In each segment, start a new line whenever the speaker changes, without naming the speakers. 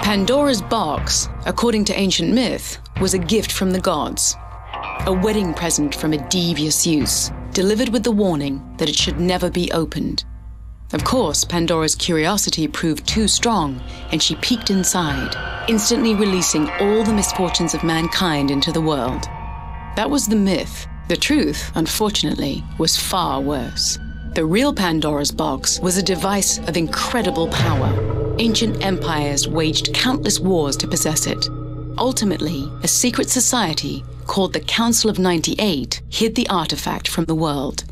Pandora's box, according to ancient myth, was a gift from the gods. A wedding present from a devious use, delivered with the warning that it should never be opened. Of course, Pandora's curiosity proved too strong, and she peeked inside, instantly releasing all the misfortunes of mankind into the world. That was the myth. The truth, unfortunately, was far worse. The real Pandora's box was a device of incredible power. Ancient empires waged countless wars to possess it. Ultimately, a secret society called the Council of 98 hid the artifact from the world.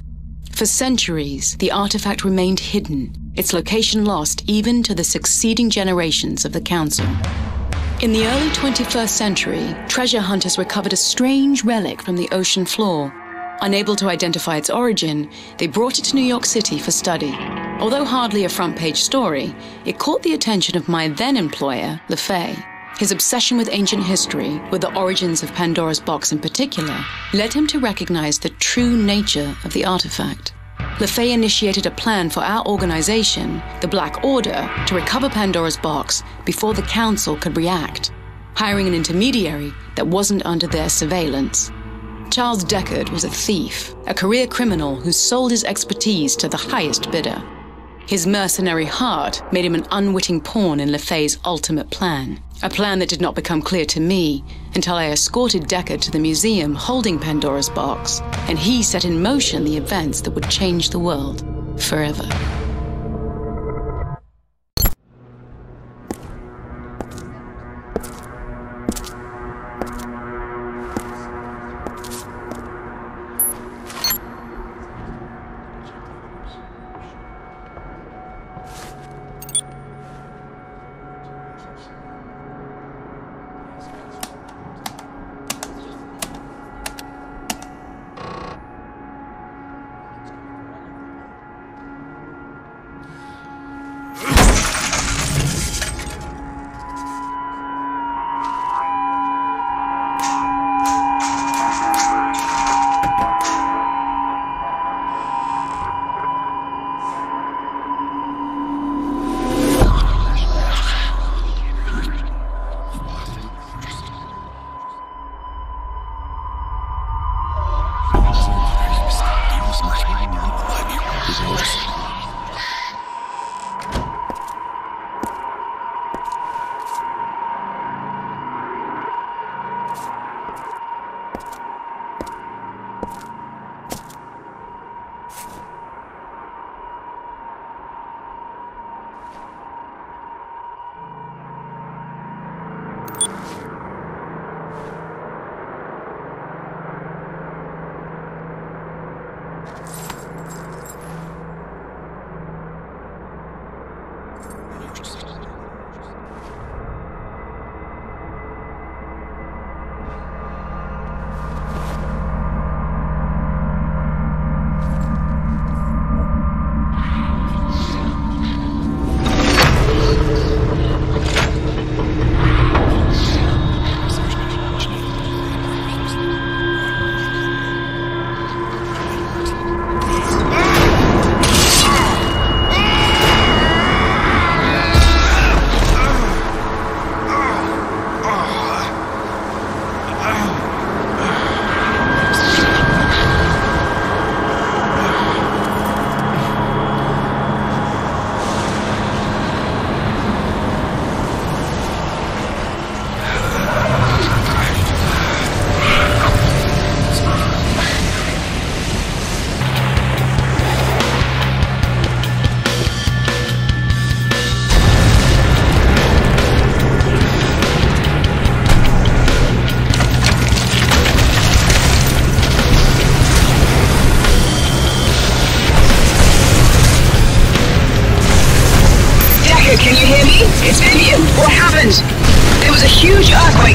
For centuries, the artifact remained hidden, its location lost even to the succeeding generations of the Council. In the early 21st century, treasure hunters recovered a strange relic from the ocean floor. Unable to identify its origin, they brought it to New York City for study. Although hardly a front-page story, it caught the attention of my then-employer, LeFay. His obsession with ancient history, with the origins of Pandora's box in particular, led him to recognize the true nature of the artifact. LeFay initiated a plan for our organization, the Black Order, to recover Pandora's box before the Council could react, hiring an intermediary that wasn't under their surveillance. Charles Deckard was a thief, a career criminal who sold his expertise to the highest bidder. His mercenary heart made him an unwitting pawn in LeFay's ultimate plan, a plan that did not become clear to me until I escorted Deckard to the museum holding Pandora's box, and he set in motion the events that would change the world forever.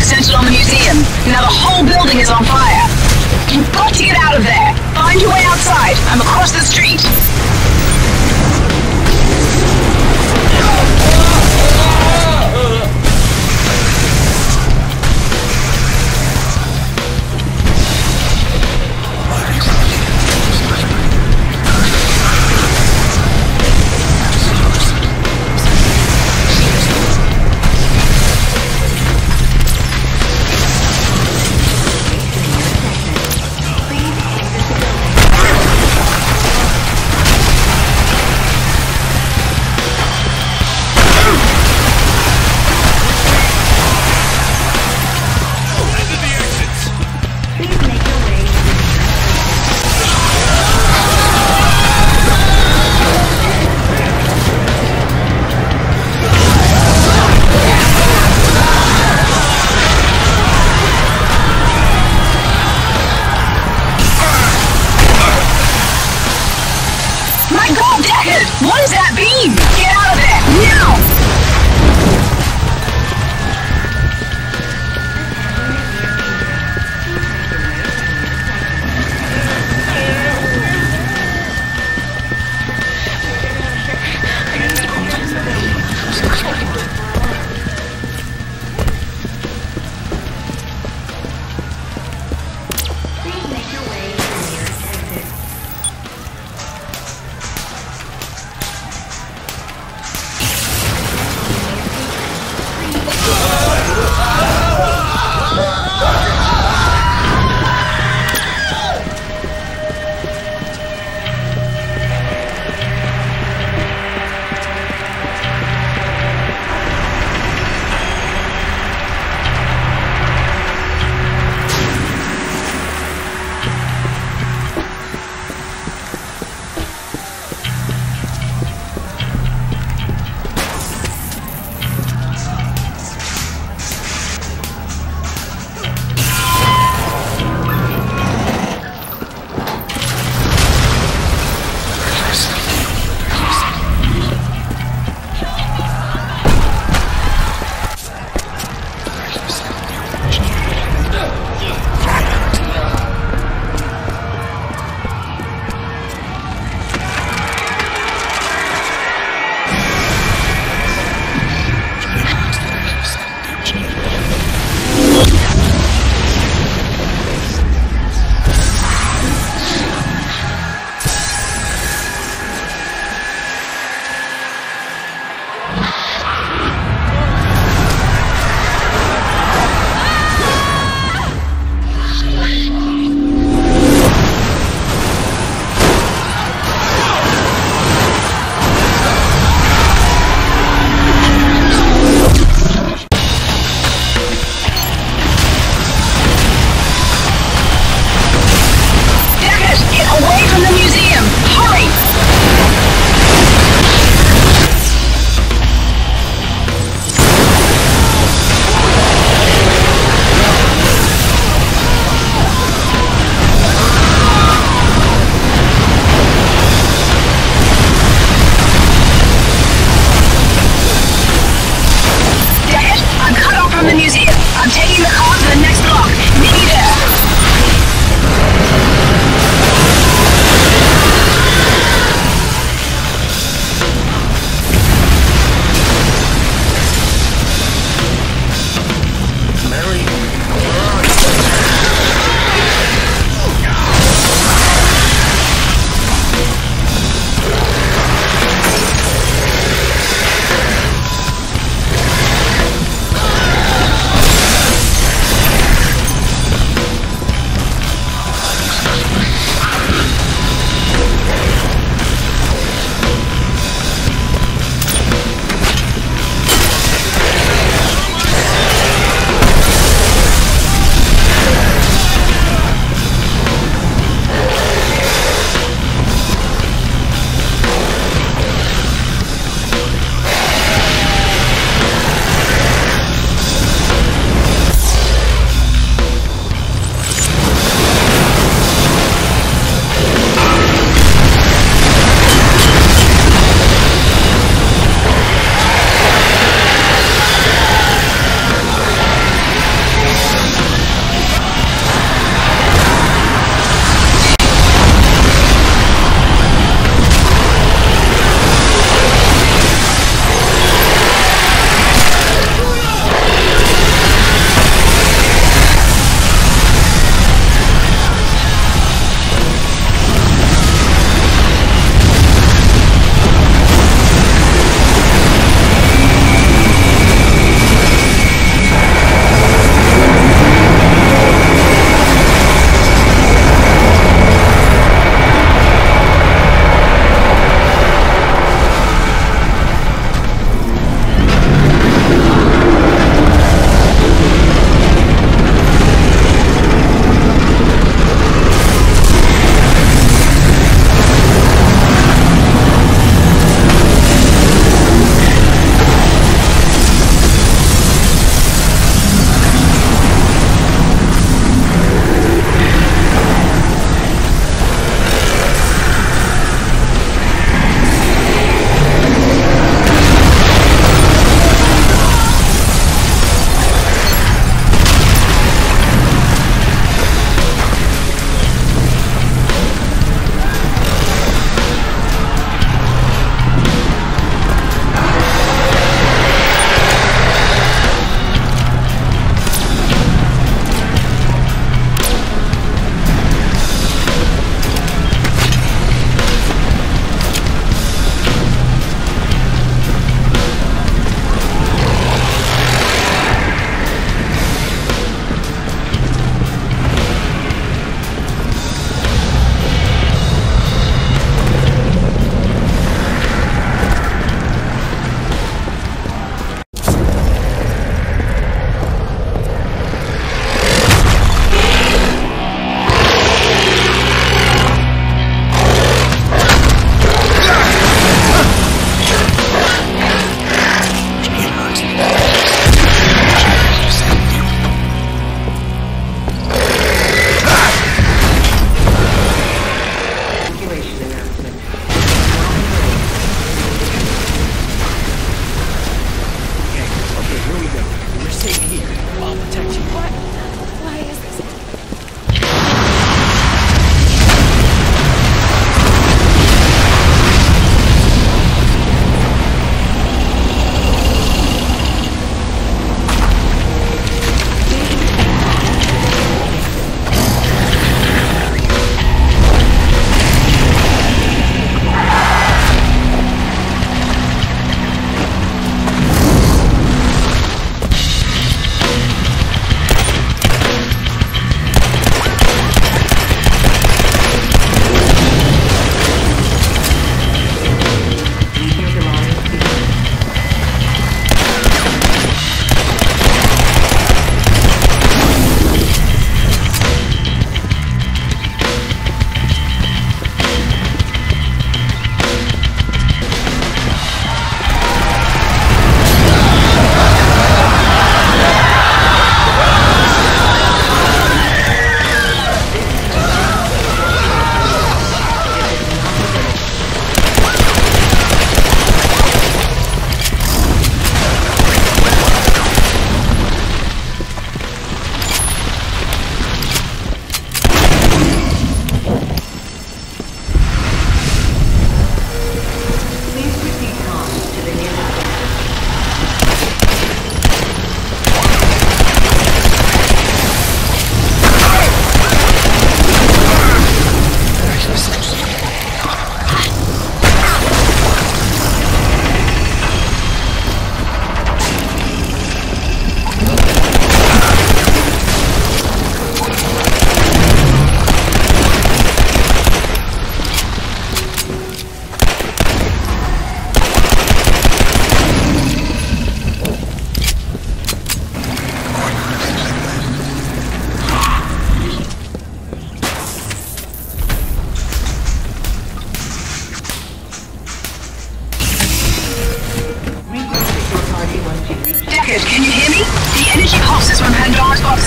Centered on the museum. Now the whole building is on fire. You've got to get out of there. Find your way outside. I'm across the street. my God, Deckard! What is that beam? Get out of there, now!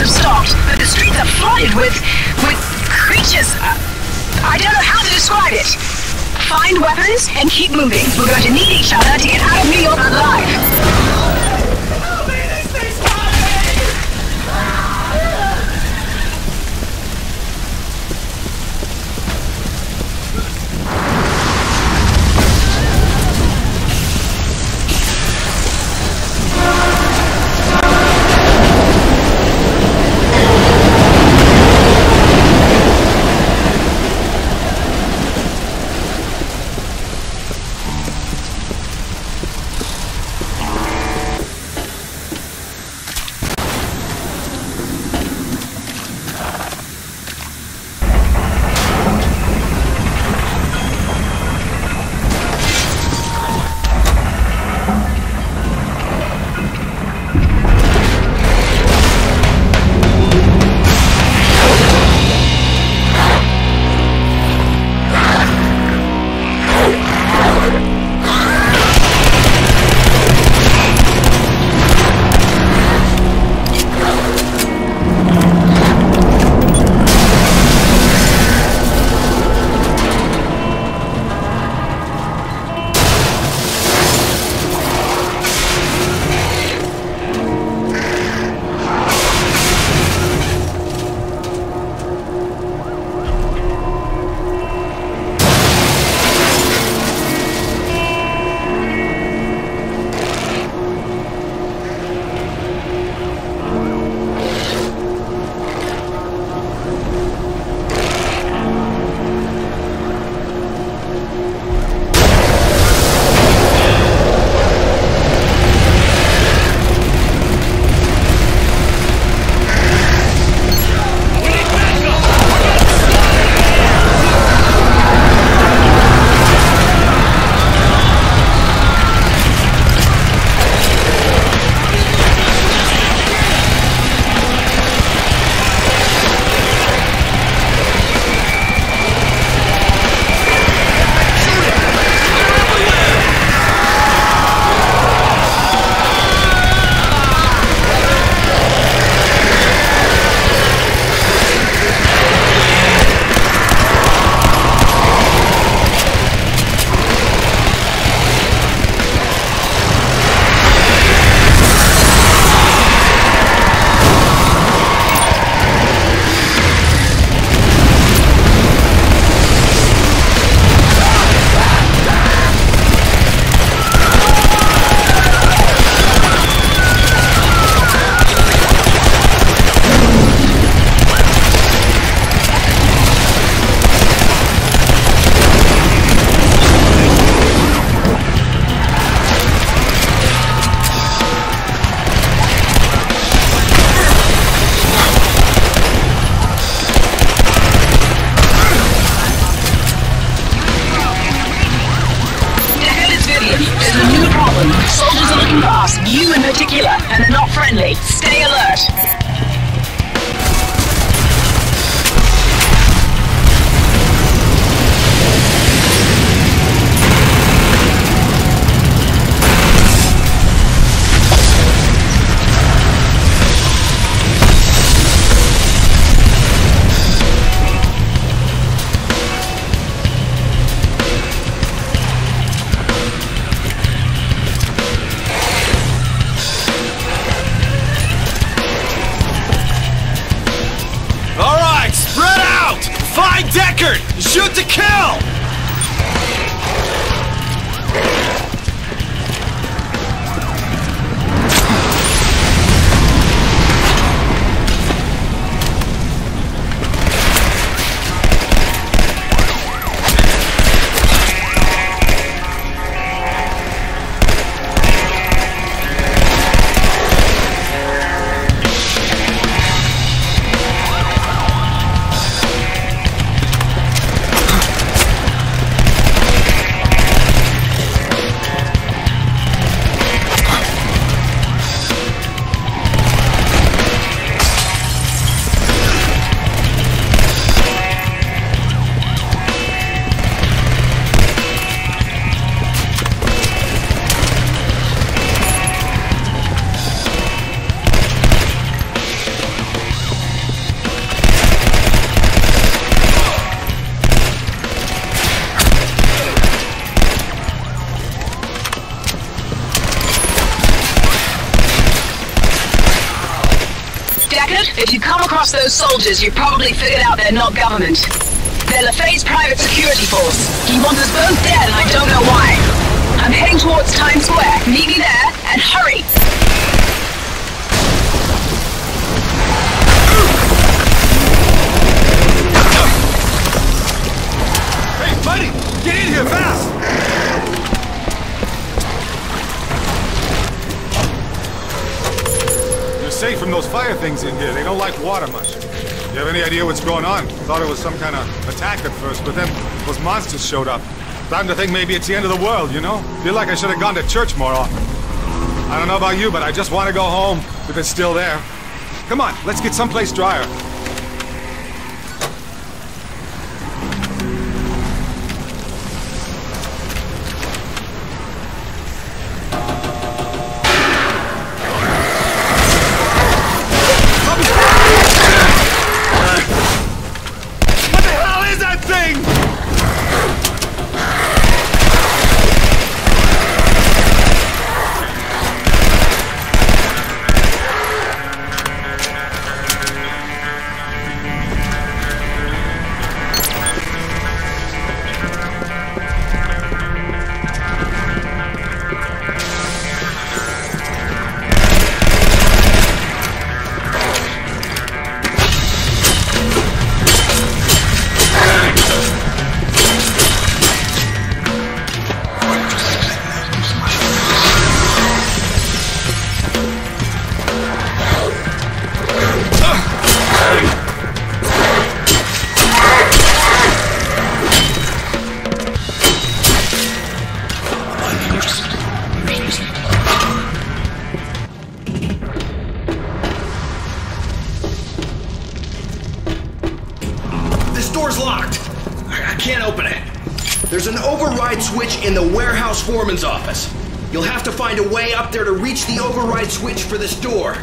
have stopped, but the streets are flooded with creatures. I don't know how to describe it. Find weapons and keep moving. We're going to need each other to get out of New York alive. You in particular, and they're not friendly. Stay alert. If you come across those soldiers, you've probably figured out they're not government. They're LaFay's private security force. He wants us both dead, and I don't know why. I'm heading towards Times Square. Meet me there, and hurry!
Hey, buddy! Get in here, fast! You're safe from those fire things in here. They don't like water much. You have any idea what's going on? Thought it was some kind of attack at first, but then those monsters showed up. Time to think maybe it's the end of the world, you know? Feel like I should have gone to church more often. I don't know about you, but I just want to go home, if it's still there. Come on, let's get someplace drier.
There's an override switch in the warehouse foreman's office. You'll have to find a way up there to reach the override switch for this door.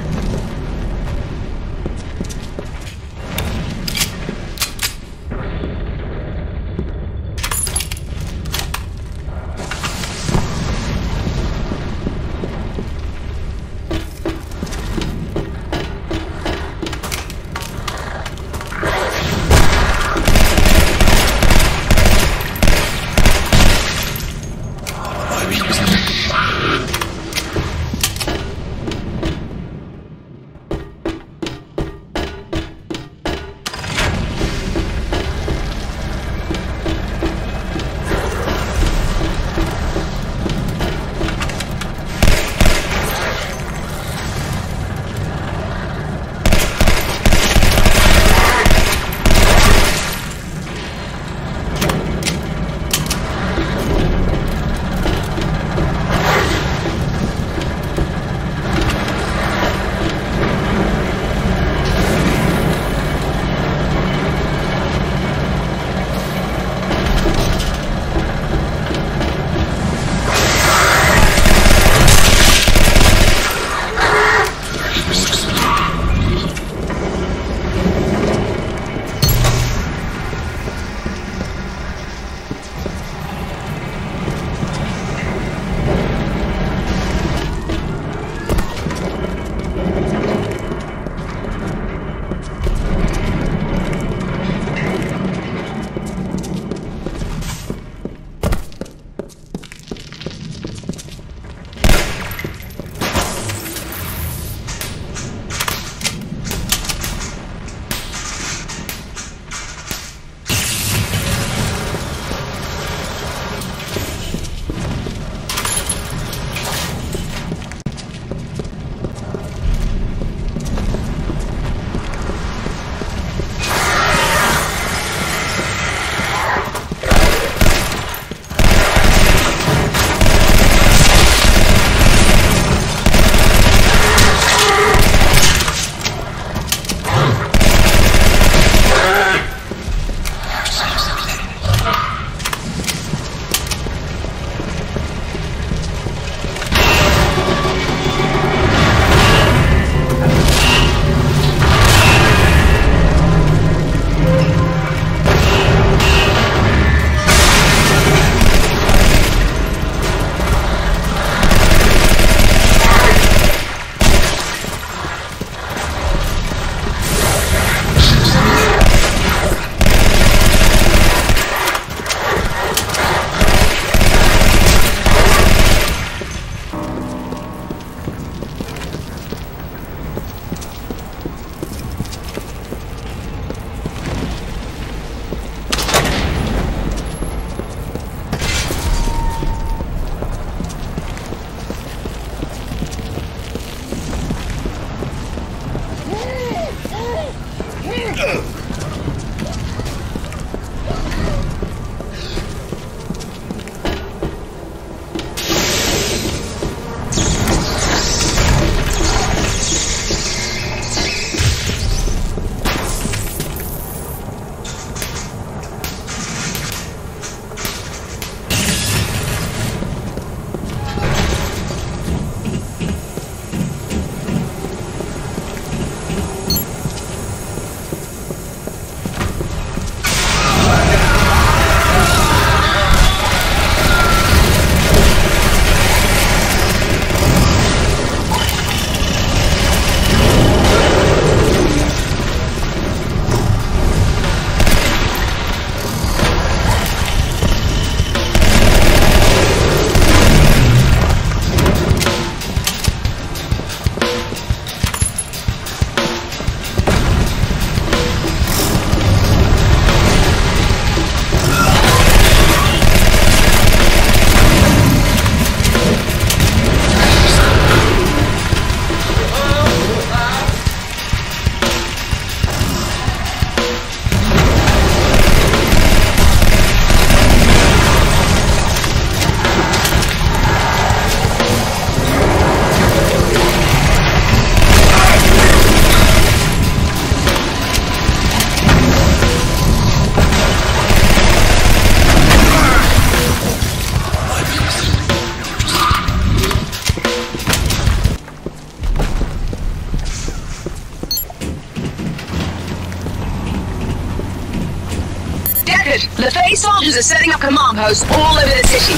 LaFay soldiers are setting up command posts all over the city.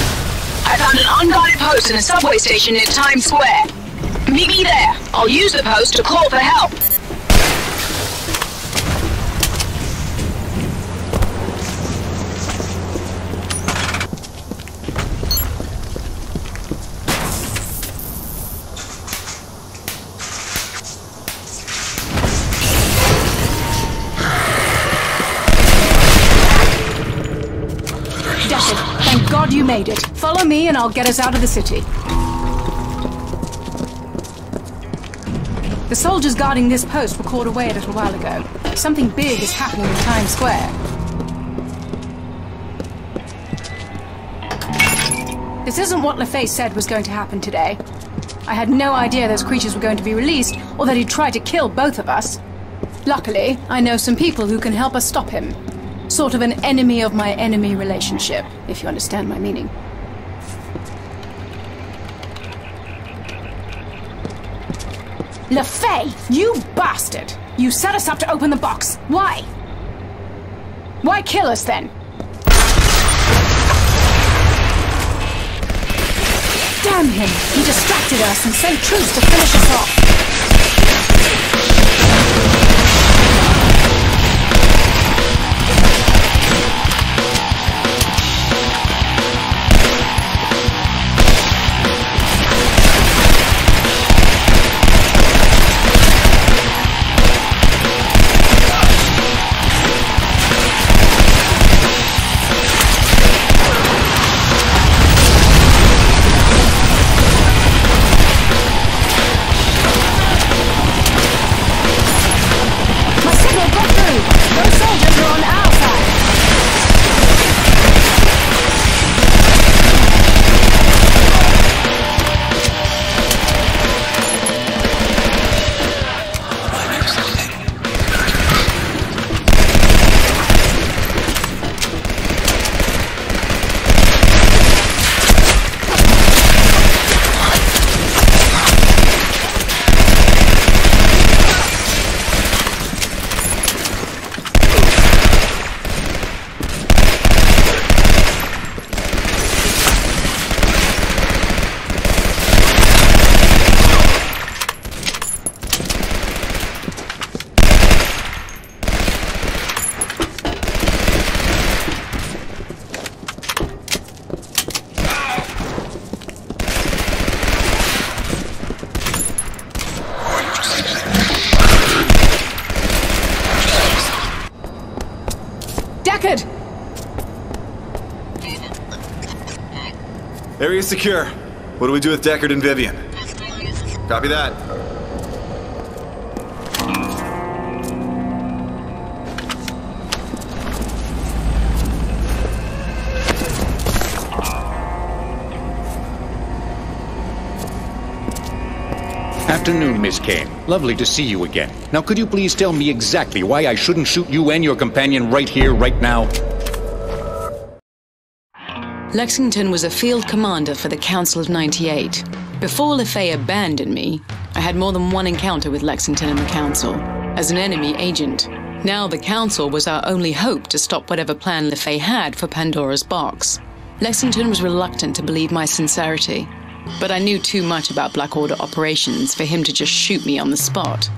I found an unguarded post in a subway station near Times Square. Meet me there. I'll use the post to call for help.
Thank God you made it. Follow me and I'll get us out of the city. The soldiers guarding this post were called away a little while ago. Something big is happening in Times Square. This isn't what LaFay said was going to happen today. I had no idea those creatures were going to be released, or that he'd try to kill both of us. Luckily, I know some people who can help us stop him. Sort of an enemy of my enemy relationship, if you understand my meaning. LaFay, you bastard! You set us up to open the box. Why? Why kill us then? Damn him! He distracted us and sent troops to finish us off.
Area secure. What do we do with Deckard and Vivian? Copy that.
Afternoon, Miss Kane. Lovely to see you again. Now, could you please tell me exactly why I shouldn't shoot you and your companion right here, right now?
Lexington was a field commander for the Council of 98. Before LaFay abandoned me, I had more than one encounter with Lexington and the Council, as an enemy agent. Now the Council was our only hope to stop whatever plan LaFay had for Pandora's box. Lexington was reluctant to believe my sincerity, but I knew too much about Black Order operations for him to just shoot me on the spot.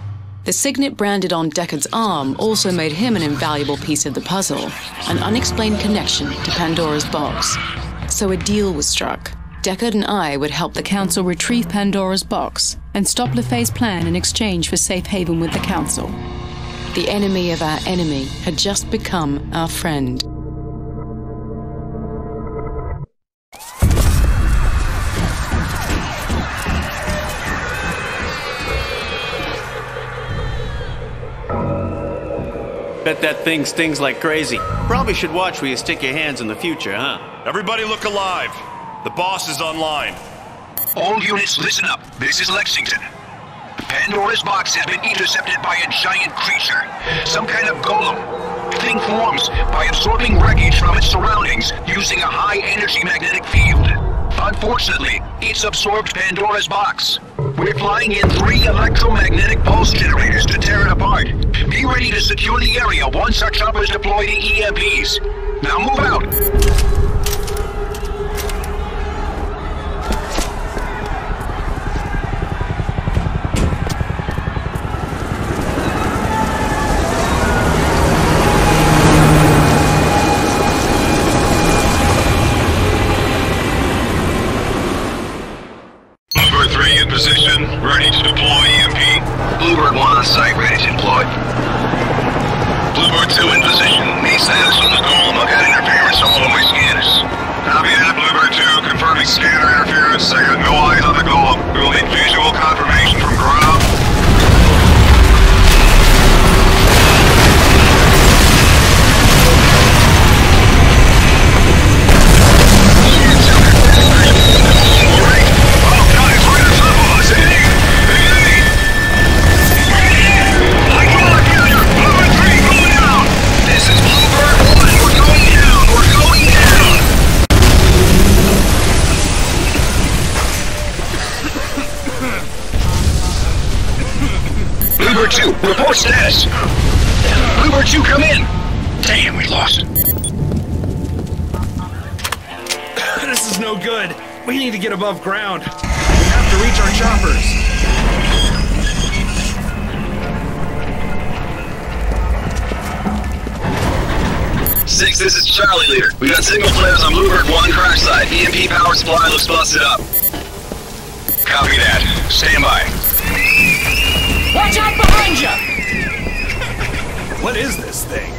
The signet branded on Deckard's arm also made him an invaluable piece of the puzzle, an unexplained connection to Pandora's box. So a deal was struck. Deckard and I would help the Council retrieve Pandora's box and stop LaFay's plan in exchange for safe haven with the Council. The enemy of our enemy had just become our friend.
Bet that thing stings like crazy. Probably should watch where you stick your hands in the future, huh?
Everybody look alive. The boss is online.
All units, listen up. This is Lexington. Pandora's box has been intercepted by a giant creature. Some kind of golem. The thing forms by absorbing wreckage from its surroundings using a high-energy magnetic field. Unfortunately, it's absorbed Pandora's box. We're flying in 3 electromagnetic pulse generators to tear it apart. Be ready to secure the area once our choppers deploy the EMPs. Now move out! Bluebird 3 in position, ready to deploy EMP. Bluebird 1 on site, ready to deploy. Bluebird 2 in position. Main status on the golem. I've got interference on all of my scanners. Copy that, Bluebird 2. Confirming scanner interference. I got no eyes on the golem. We will need visual confirmation from ground. Bluebird 2, report status. Bluebird 2, come in. Damn, we lost.
This is no good. We need to get above ground. We have to reach our choppers.
Six, this is Charlie Leader. We got signal flares on Bluebird 1 crash site. EMP power supply looks busted up. Copy that. Stand by.
Watch out behind you! What is this thing?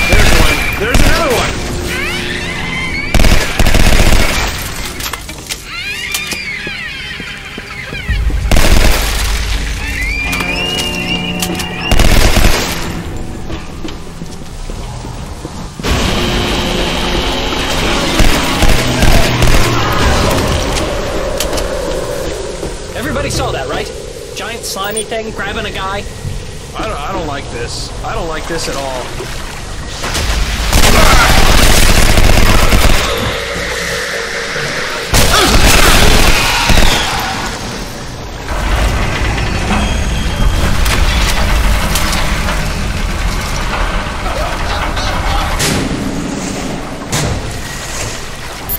There's one. There's another one.
Everybody saw that, right? Giant slimy thing grabbing a guy.
I don't like this. I don't like this at all.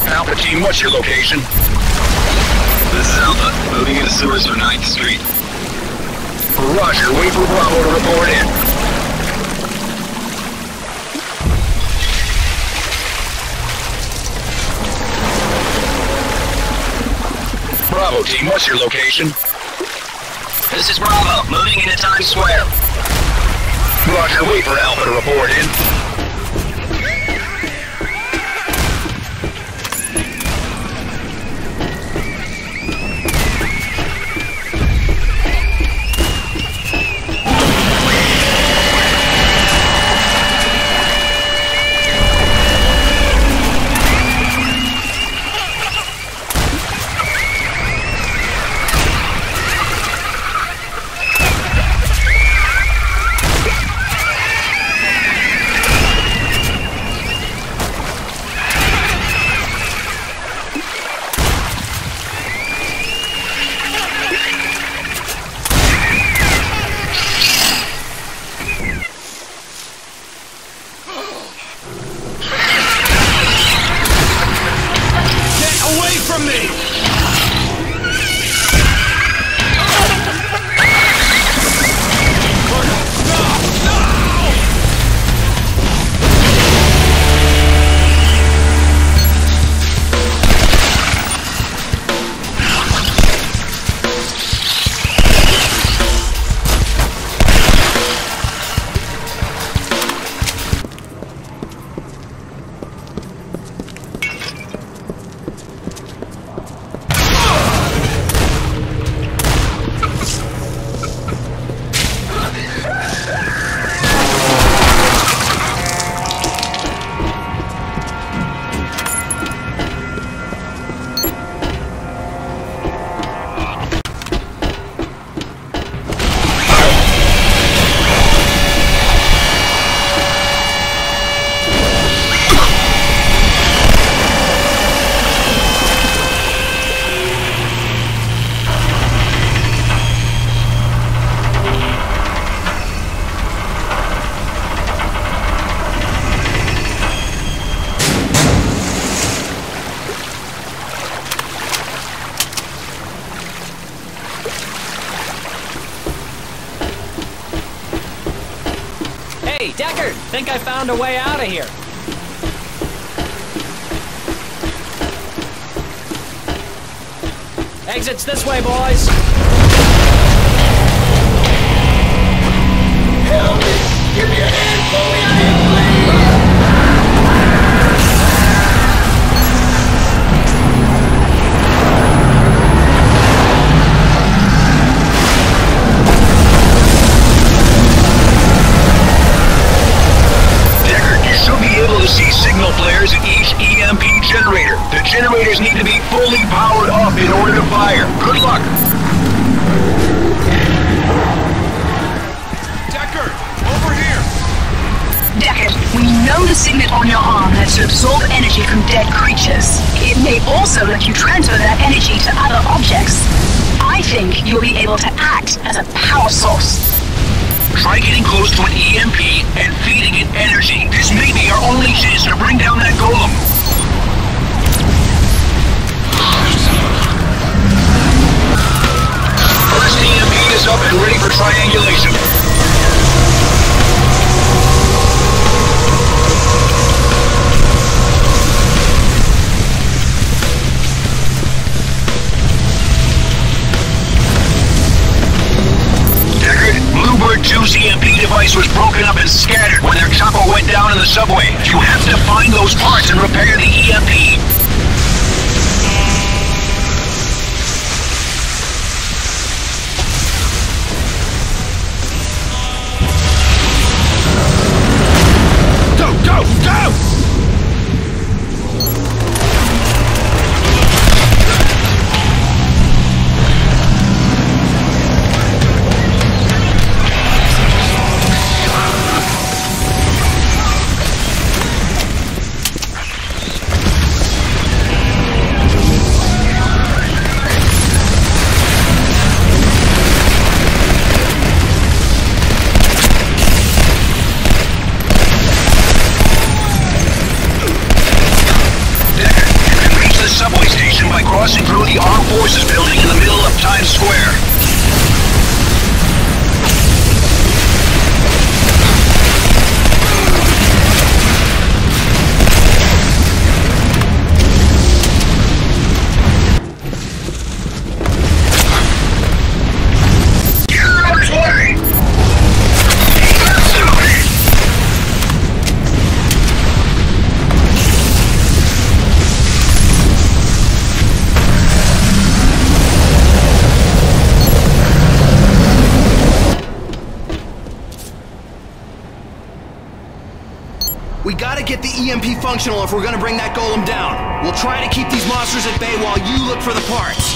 Alpha team, what's your location? This is Alpha, moving into sewers for 9th Street. Roger, wait for Bravo to report in. Bravo team, what's your location? This is Bravo, moving into Times Square. Roger, wait for Alpha to report in.
Hey, Deckard! Think I found a way out of here. Exit's this way, boys.
Help me! Give me a hand, Chloe! I need please!
Deckard, you should be able to see signal flares at each EMP generator. The generators need to be fully powered up in order to fire. Good luck.
Deckard, over here!
Deckard, we know the signet on your arm lets you absorb energy from dead creatures. It may also let you transfer that energy to other objects. I think you'll be able to act as a power source.
Try getting close to an EMP and feeding it energy. This may be our only chance to bring down that golem. First EMP is up and ready for triangulation. Deckard, Bluebird 2's EMP device was broken up and scattered when their chopper went down in the subway. You have to find those parts and repair the EMP.
Go, go, go!
Crossing through the Armed Forces building in the middle of Times Square.
We gotta get the EMP functional if we're gonna bring that golem down. We'll try to keep these monsters at bay while you look for the parts.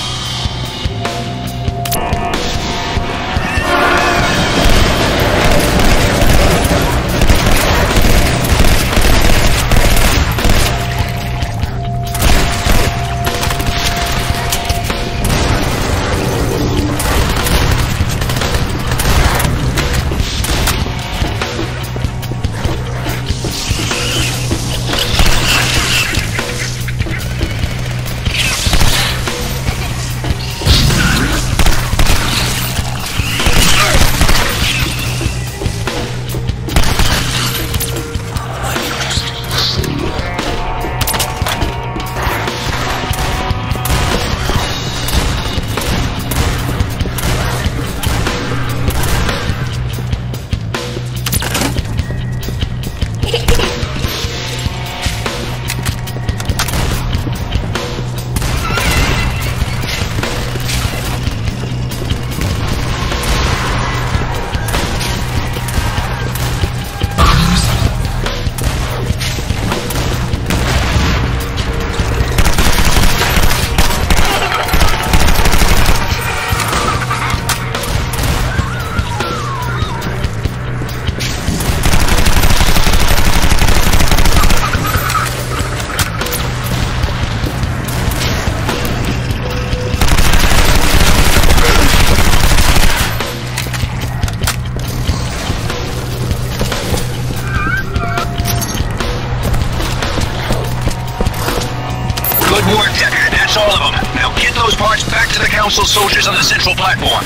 Good work, Deckard. That's all of them. Now get those parts back to the Council soldiers on the central platform.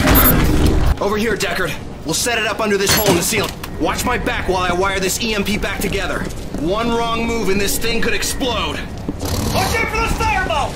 Over here, Deckard. We'll set it up under this hole in the ceiling. Watch my back while I wire this EMP back together. One wrong move and this thing could explode.
Watch out for those fireballs!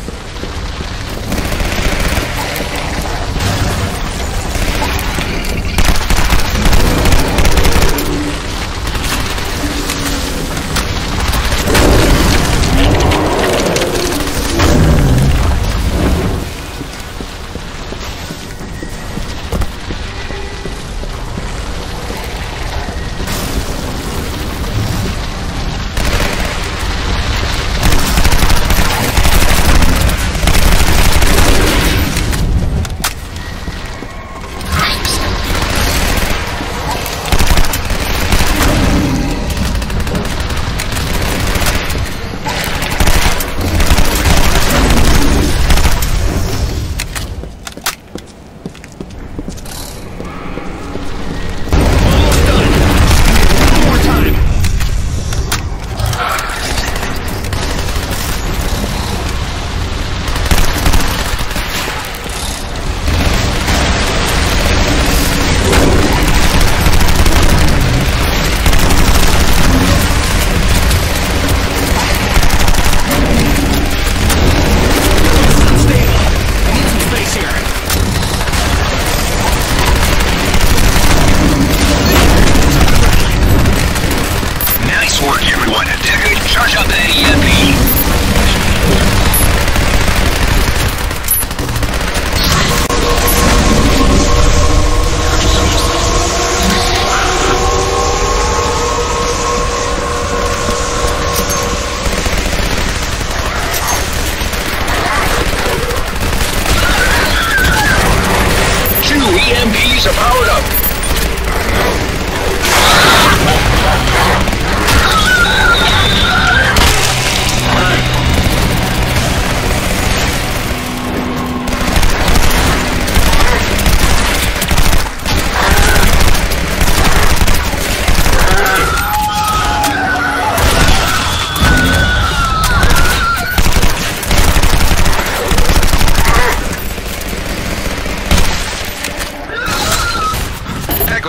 EMPs are powered up.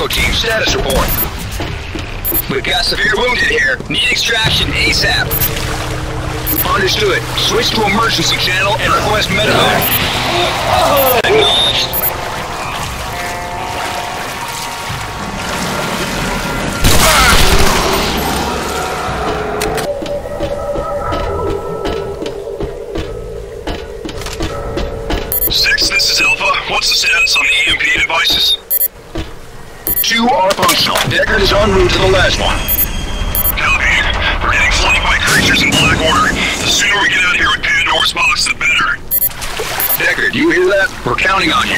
Team status report. We've got severe wounded here. Need extraction ASAP. Understood. Switch to emergency channel and request medevac. Acknowledged.
Six, this is Alpha. What's the status on the EMP devices?
2 are functional. Deckard is en route to the last one.
Copy. We're getting flanked by creatures in black order. The sooner we get out here with Pandora's box, the better.
Deckard, you hear that? We're counting on you.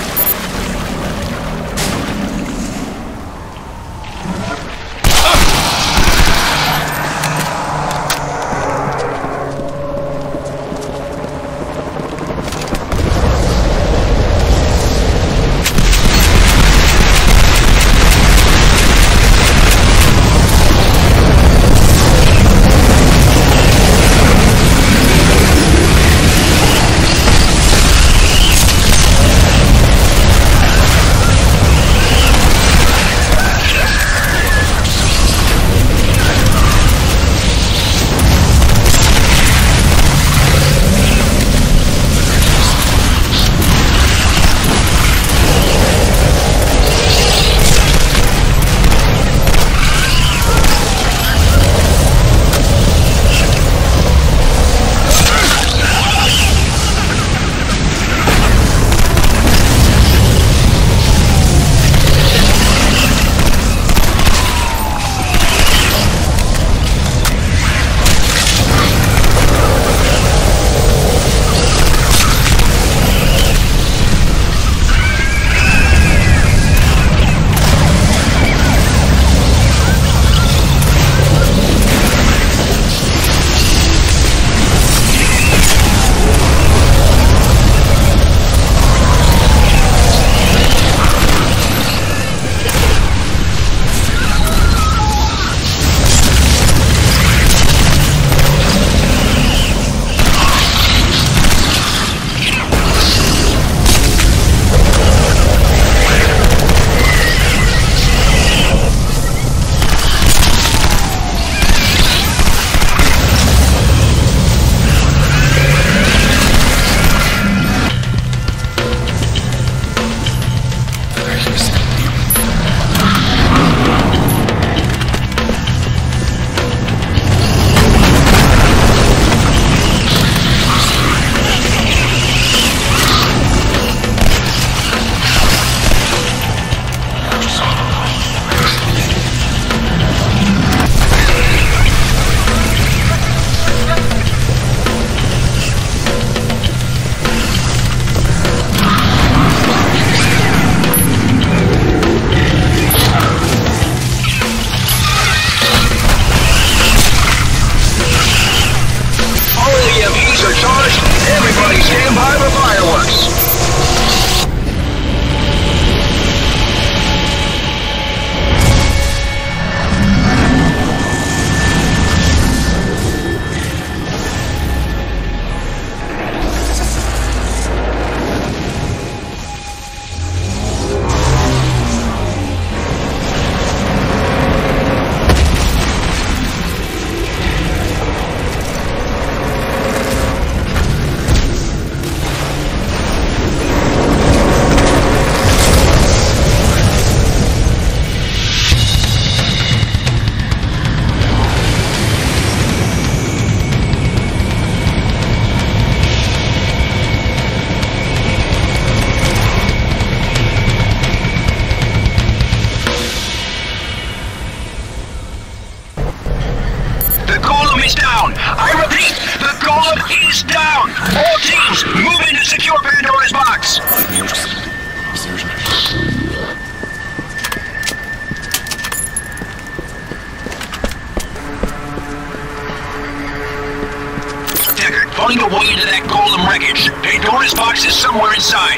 Pandora's box is somewhere inside.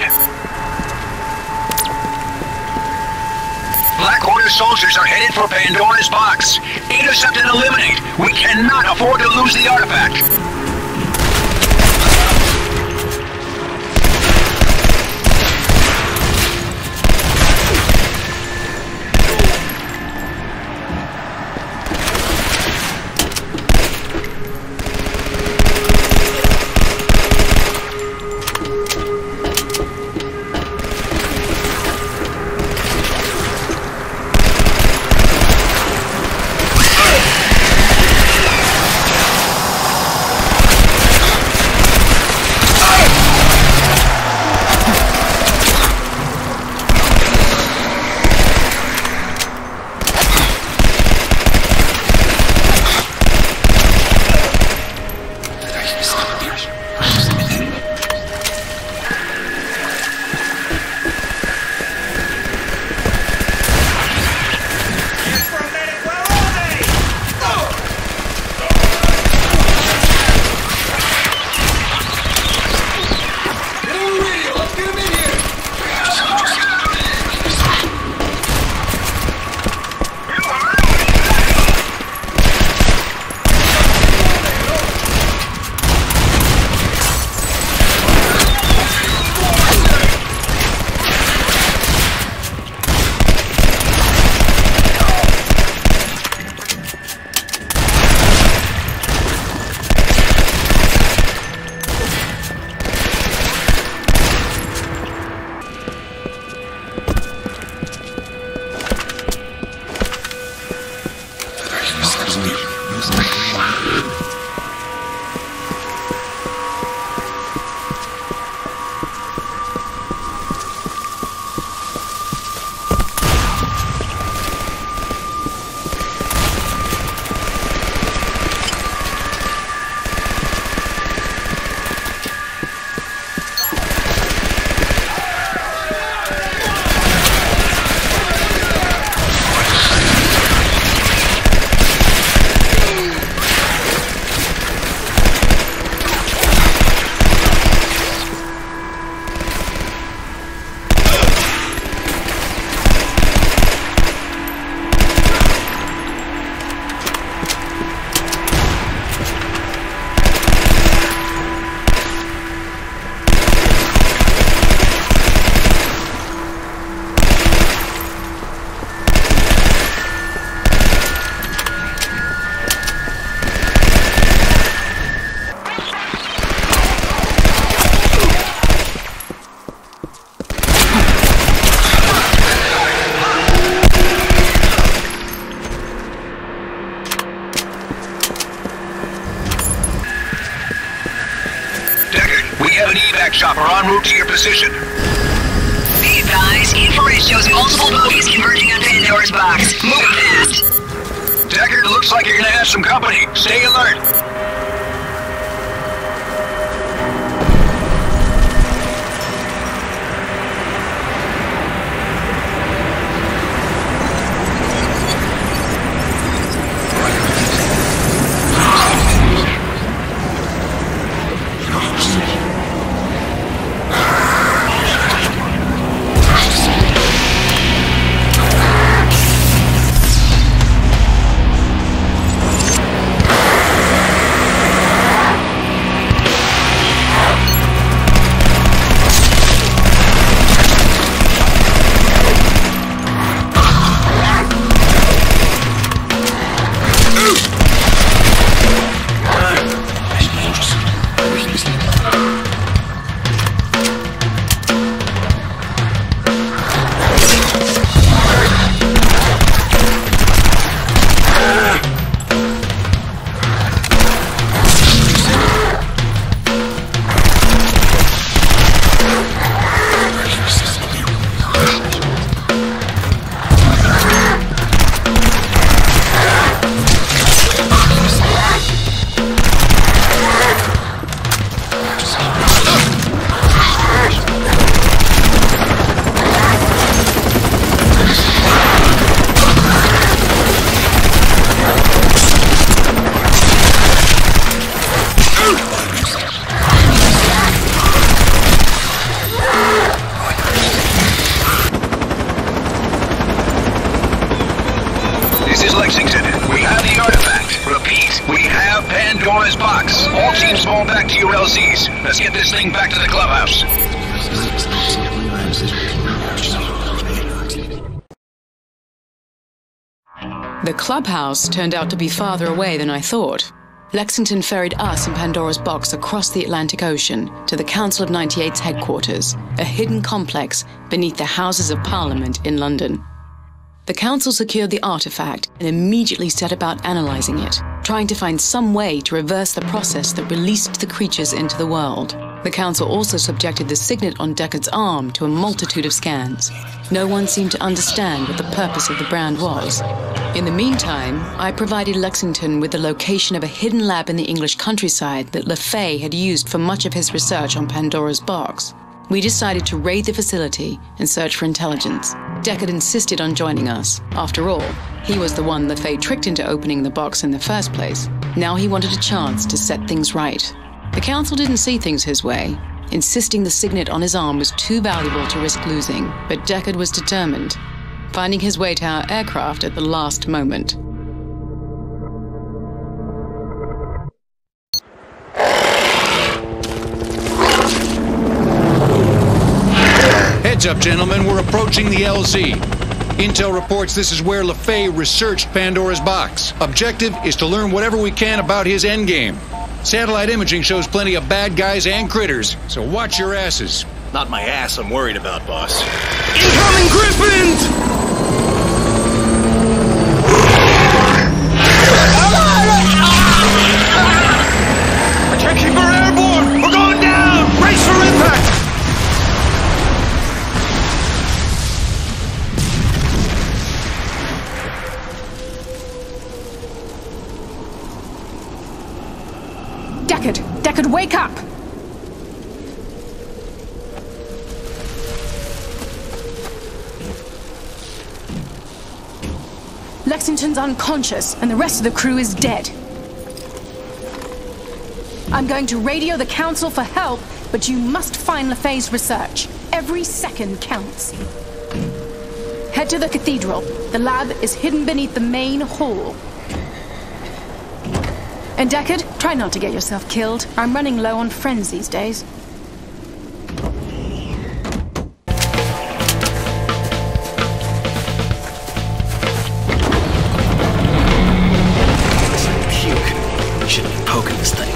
Black Order soldiers are headed for Pandora's box. Intercept and eliminate. We cannot afford to lose the artifact. Chopper en route to your position.
Be advised, infrared shows multiple bogies converging on Pandora's box. Moving fast.
Deckard, looks like you're gonna have some company. Stay alert. Teams, fall back to your LZs. Let's get this thing back to the clubhouse.
The clubhouse turned out to be farther away than I thought. Lexington ferried us and Pandora's box across the Atlantic Ocean to the Council of 98's headquarters, a hidden complex beneath the Houses of Parliament in London. The Council secured the artifact and immediately set about analyzing it, trying to find some way to reverse the process that released the creatures into the world. The Council also subjected the signet on Deckard's arm to a multitude of scans. No one seemed to understand what the purpose of the brand was. In the meantime, I provided Lexington with the location of a hidden lab in the English countryside that LaFay had used for much of his research on Pandora's box. We decided to raid the facility and search for intelligence. Deckard insisted on joining us. After all, he was the one LaFay tricked into opening the box in the first place. Now he wanted a chance to set things right. The Council didn't see things his way, insisting the signet on his arm was too valuable to risk losing, but Deckard was determined, finding his way to our aircraft at the last moment.
Heads up, gentlemen, we're approaching the LZ. Intel reports this is where LaFay researched Pandora's box. Objective is to learn whatever we can about his endgame. Satellite imaging shows plenty of bad guys and critters, so watch your asses.
Not my ass I'm worried about, boss.
Incoming Griffins!
I can't keep her airborne! We're going down! Brace for impact!
Deckard, wake up! Lexington's unconscious, and the rest of the crew is dead. I'm going to radio the Council for help, but you must find LaFay's research. Every second counts. Head to the cathedral. The lab is hidden beneath the main hall. And Deckard, try not to get yourself killed. I'm running low on friends these days.
Puke. Shouldn't be poking this thing.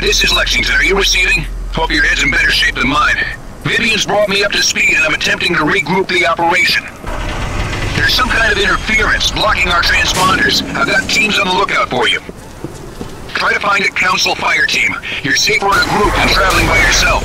This is Lexington. Are you receiving? Hope your head's in better shape than mine. Vivian's brought me up to speed and I'm attempting to regroup the operation. There's some kind of interference blocking our transponders. I've got teams on the lookout for you. Try to find a Council fire team. You're safer in a group than traveling by yourself.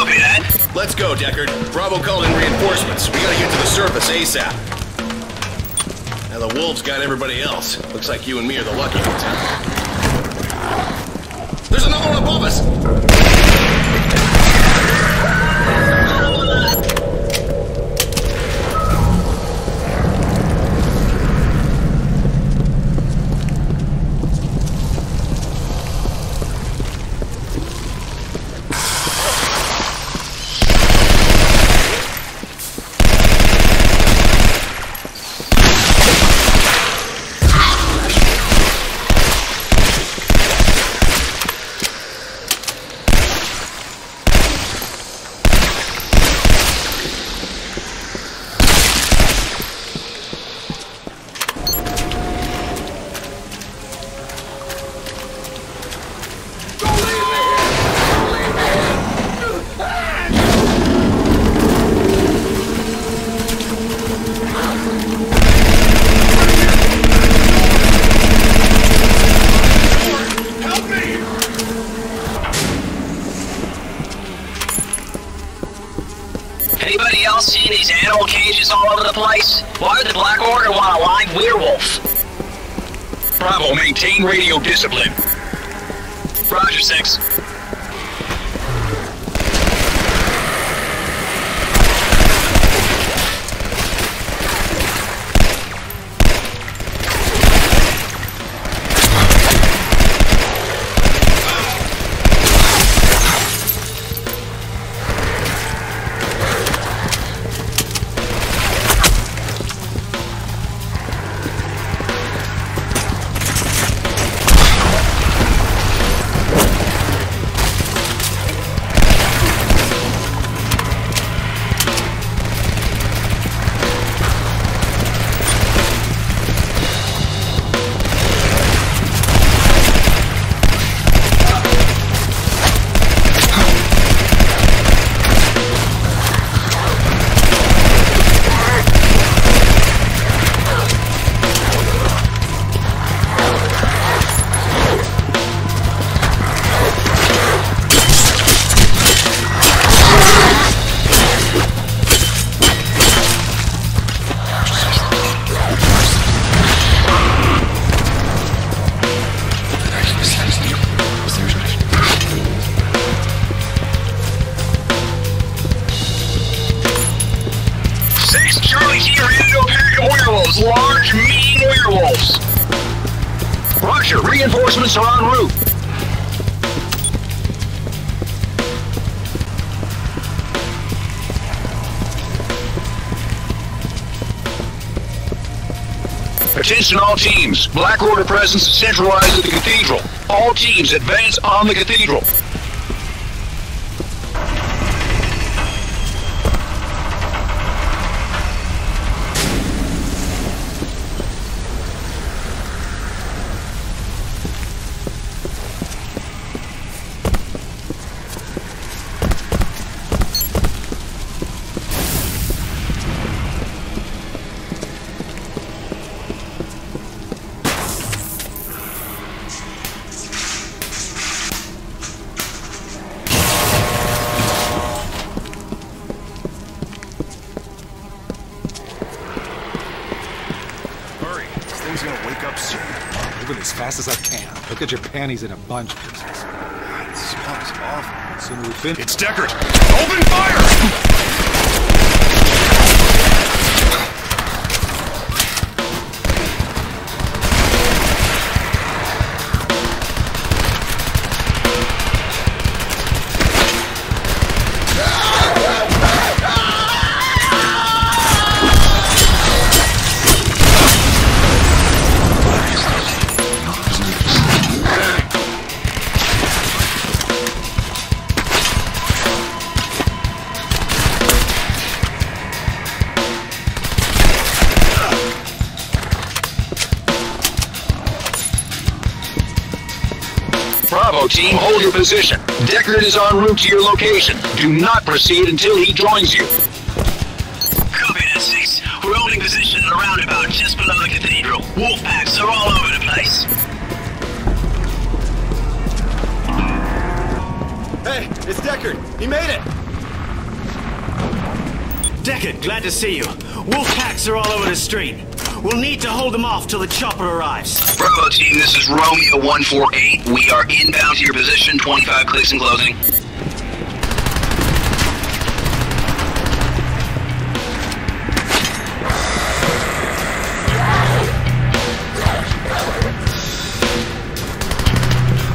Copy that.
Let's go, Deckard. Bravo called in reinforcements. We gotta get to the surface ASAP. Now the wolves got everybody else. Looks like you and me are the lucky ones, huh? There's another one above us!
Anybody else see these animal cages all over the place? Why would the Black Order want a live werewolf?
Bravo, maintain radio discipline.
Roger, 6.
Large, mean werewolves.
Roger, reinforcements are en route.
Attention all teams. Black Order presence is centralized at the cathedral. All teams advance on the cathedral.
As fast as I can. Look at your panties in a bunch, Princess. God, it smells awful. The sooner we finish.
It's Deckard! Open fire!
Bravo team, hold your position. Deckard is en route to your location. Do not proceed until he joins you.
Copy that, 6. We're holding position at a roundabout just below the cathedral. Wolf packs are all over the place.
Hey, it's Deckard. He made it.
Deckard, glad to see you. Wolf packs are all over the street. We'll need to hold them off till the chopper arrives.
Bravo team, this is Romeo 148. We are inbound to your position, 25 clicks and closing.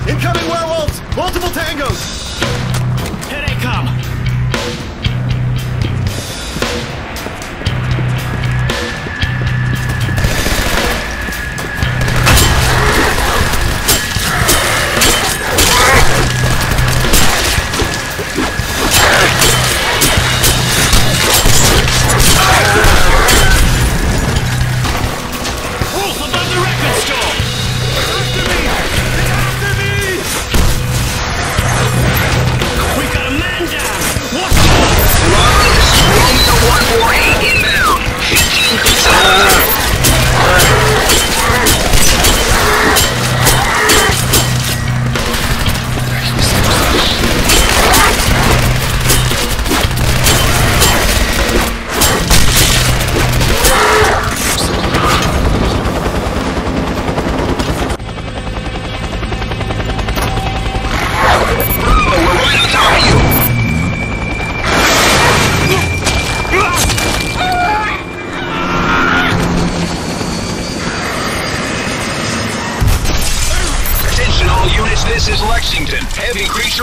Incoming werewolves! Multiple tangos!
Here they come!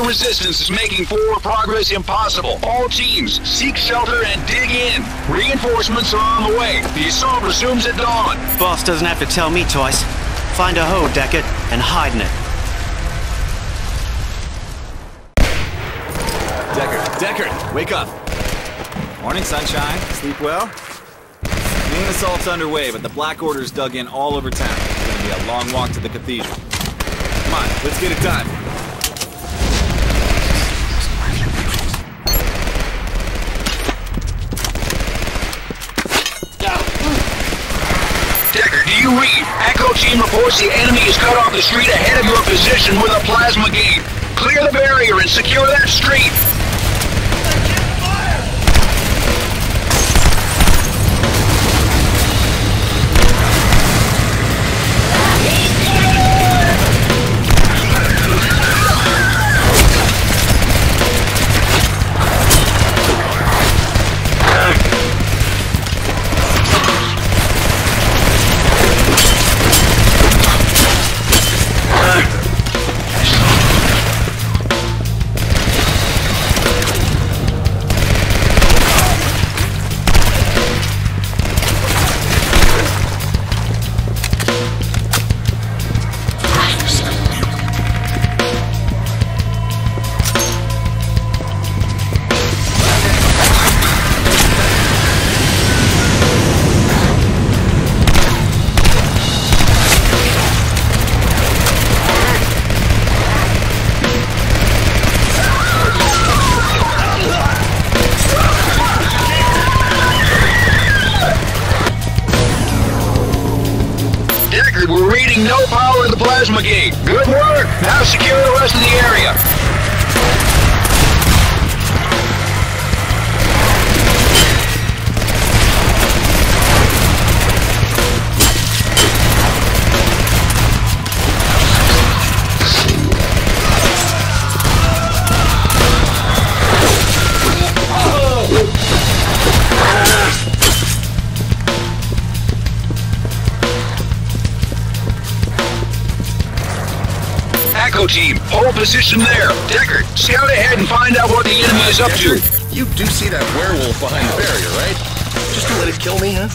Resistance is making forward progress impossible. All teams, seek shelter and dig in. Reinforcements are on the way. The assault resumes at dawn.
Boss doesn't have to tell me twice. Find a hoe, Deckard, and hide in it.
Deckard, wake up. Morning, sunshine. Sleep well? Main assault's underway, but the Black Order's dug in all over town. It's gonna be a long walk to the cathedral. Come on, let's get it done.
Deckard, do you read? Echo team reports the enemy is cut off the street ahead of your position with a plasma gate. Clear the barrier and secure that street. We're reading no power in the plasma gate. Good work. Now secure the rest of the area. Echo team, hold position there. Deckard, scout ahead and find out what the enemy is up to.
You do see that werewolf behind the barrier, right? Just to let it kill me, huh?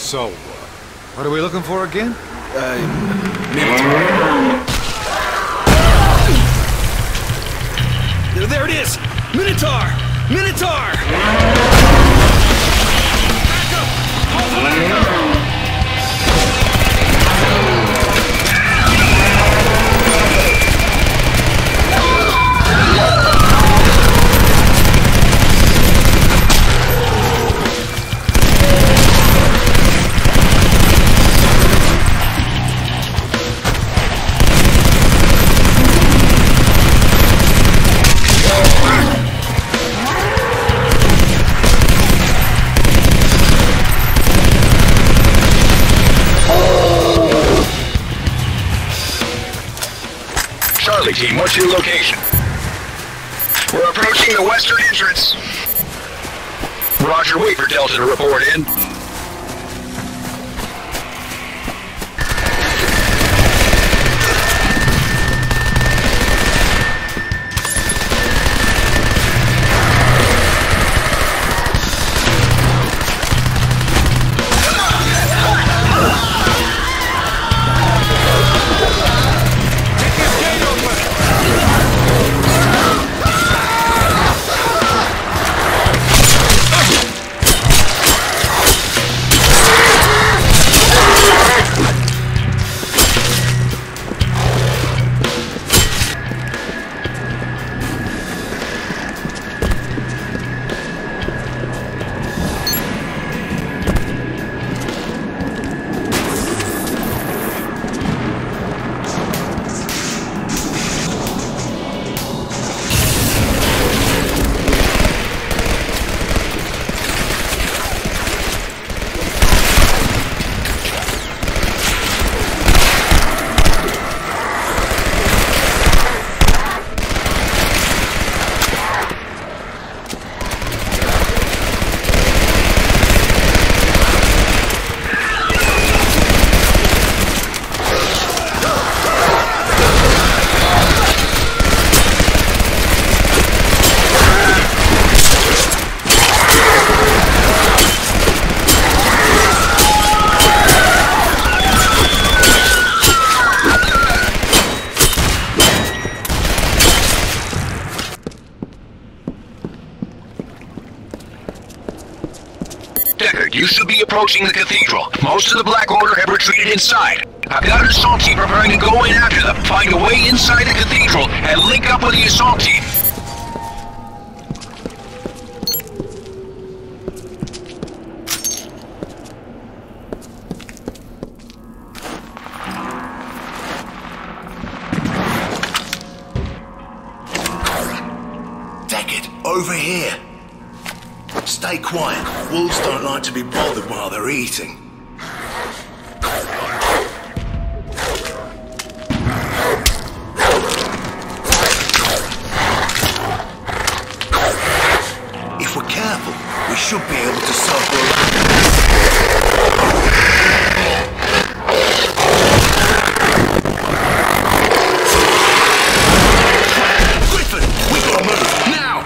So, what are we looking for again?
There it is! Minotaur! Minotaur! Back up! Hold the ladder!
Team, what's your location? We're approaching the western entrance. Roger, wait for Delta to report in. You should be approaching the cathedral. Most of the Black Order have retreated inside. I've got an assault team preparing to go in after them, find a way inside the cathedral, and link up with the assault team.
Deckard, over here. Stay quiet. Wolves don't like to be bothered while they're eating. If we're careful, we should be able to circle around. Griffin, we gotta move, now!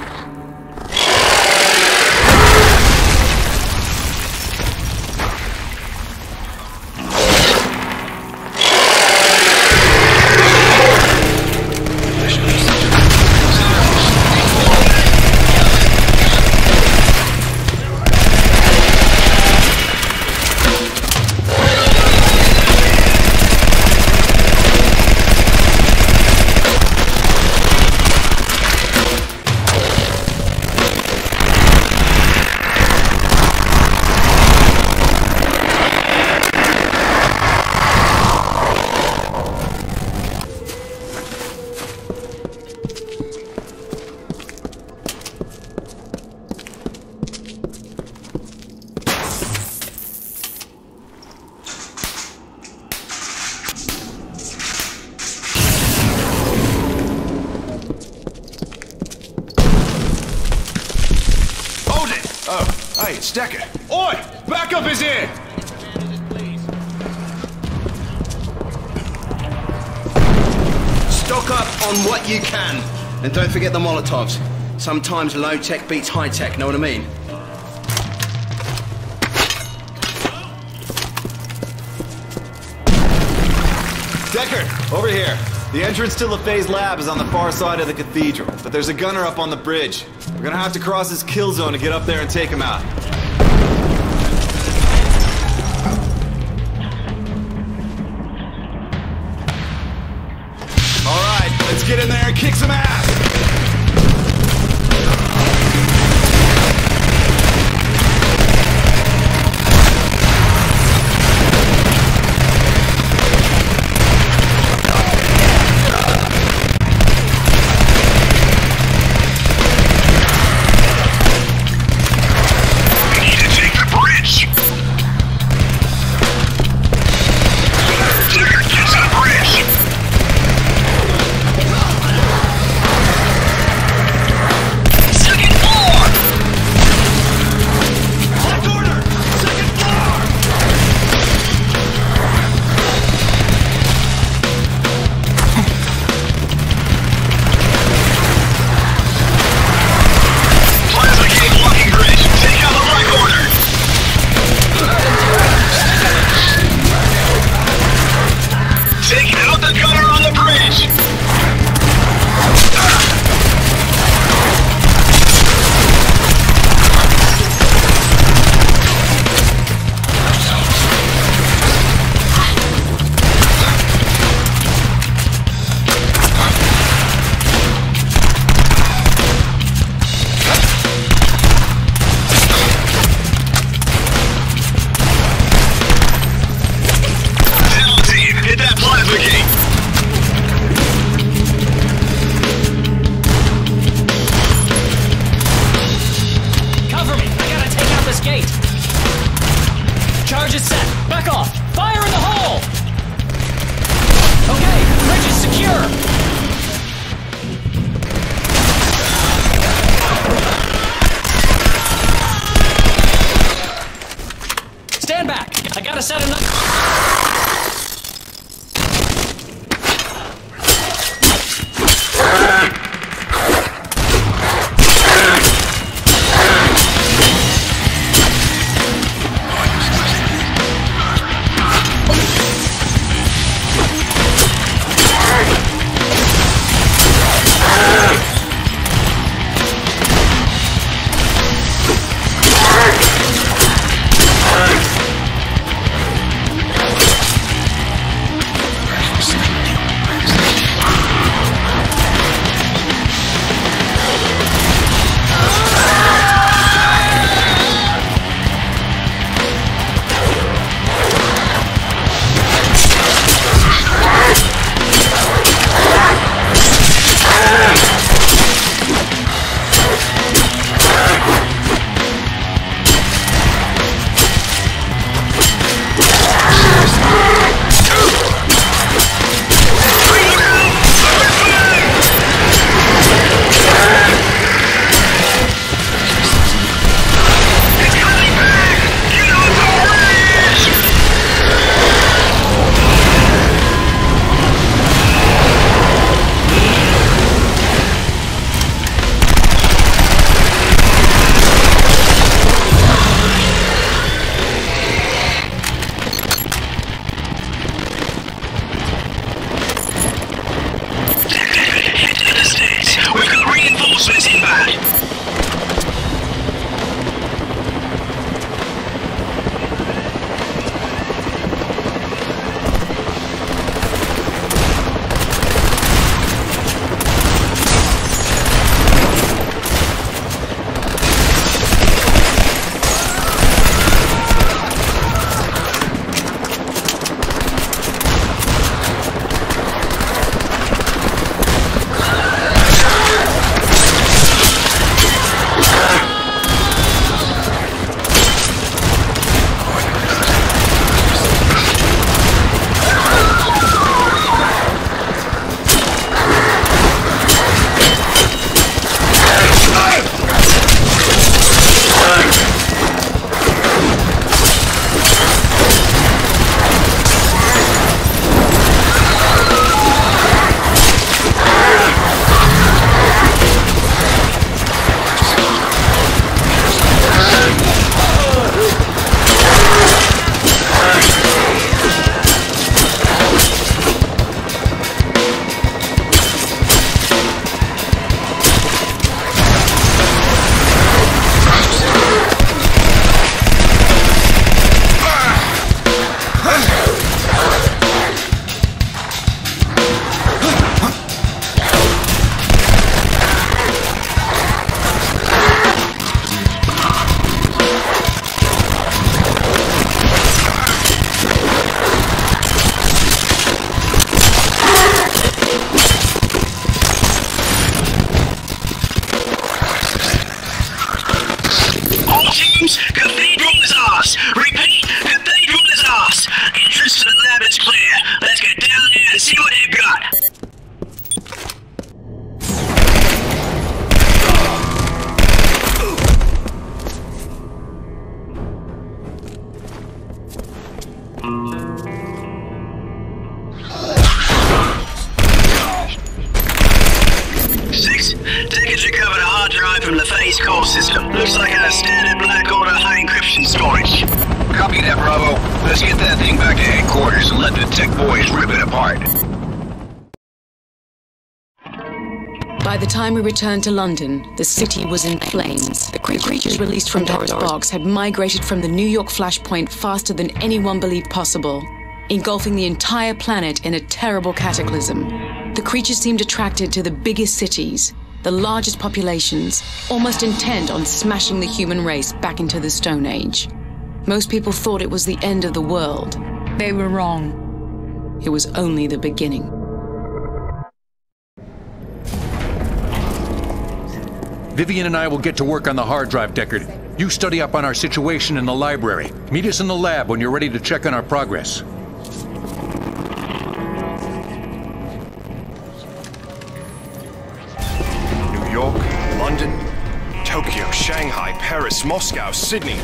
Hey, it's Deckard. Oi! Backup is here!
Stock up on what you can. And don't forget the Molotovs. Sometimes low-tech beats high-tech, know what I mean?
Deckard, over here. The entrance to LaFay's lab is on the far side of the cathedral, but there's a gunner up on the bridge. We're gonna have to cross his kill zone to get up there and take him out. Alright, let's get in there and kick some ass!
Tickets recovered a hard drive from LaFay's core system. Looks like a standard Black Order high encryption storage.
Copy that, Bravo. Let's get that thing back to headquarters and let the tech boys rip it apart.
By the time we returned to London, the city was in flames. The creatures released from Pandora's box had migrated from the New York flashpoint faster than anyone believed possible, engulfing the entire planet in a terrible cataclysm. The creatures seemed attracted to the biggest cities, the largest populations, almost intent on smashing the human race back into the Stone Age. Most people thought it was the end of the world. They were wrong. It was only the beginning.
Vivian and I will get to work on the hard drive, Deckard. You study up on our situation in the library. Meet us in the lab when you're ready to check on our progress.
New York, London, Tokyo, Shanghai, Paris, Moscow, Sydney.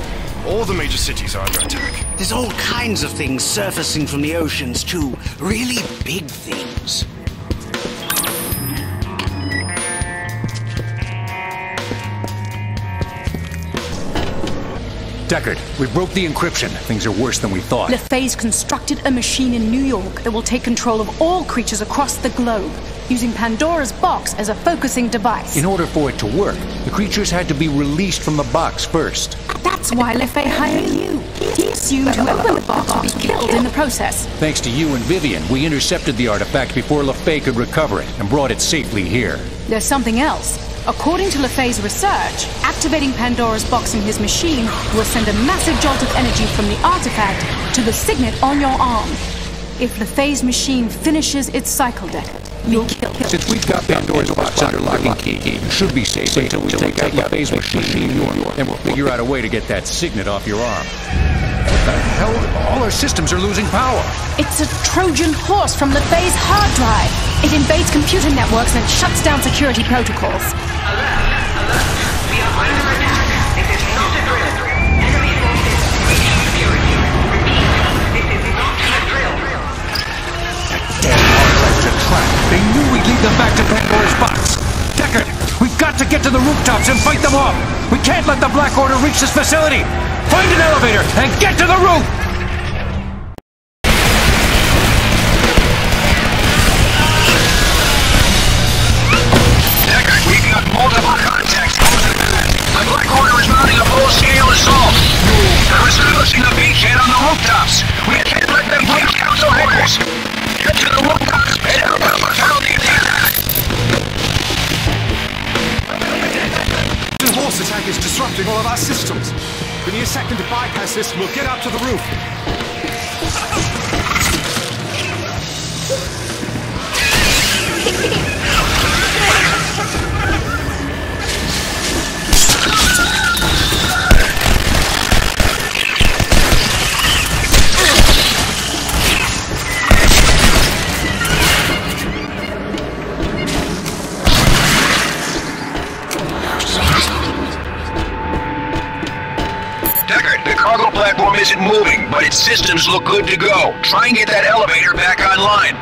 All the major cities are under attack.
There's all kinds of things surfacing from the oceans, too. Really big things.
Deckard, we broke the encryption. Things are worse than we thought.
LaFay's constructed a machine in New York that will take control of all creatures across the globe, using Pandora's box as a focusing device.
In order for it to work, the creatures had to be released from the box first.
That's why LaFay hired you. He assumed whoever the box would be killed in the process.
Thanks to you and Vivian, we intercepted the artifact before LaFay could recover it and brought it safely here.
There's something else. According to LaFay's research, activating Pandora's box in his machine will send a massive jolt of energy from the artifact to the signet on your arm. If LaFay's machine finishes its cycle, Deckard, you'll kill him.
Since we've got Pandora's box under lock and key, you should be safe until we take out LaFay's machine. Then we'll figure out a way to get that signet off your arm. What the hell? All our systems are losing power.
It's a Trojan horse from LaFay's hard drive. It invades computer networks and shuts down security protocols.
We are under attack. This is not a drill. Enemy forces breaching security. Repeat, this is not a drill.
That damn artifact's a trap. They knew we'd lead them back to Pandora's box. Deckard, we've got to get to the rooftops and fight them off. We can't let the Black Order reach this facility. Find an elevator and get to the roof!
Deckard, we've got multiple contacts. The Black Order is mounting a full-scale assault. They're establishing a beachhead on the rooftops. We can't let them breach council headers. Get to the rooftops and help us repel the attack.
The horse attack is disrupting all of our systems. Give me a second to bypass this and we'll get up to the roof.
Cargo platform isn't moving, but its systems look good to go. Try and get that elevator back online.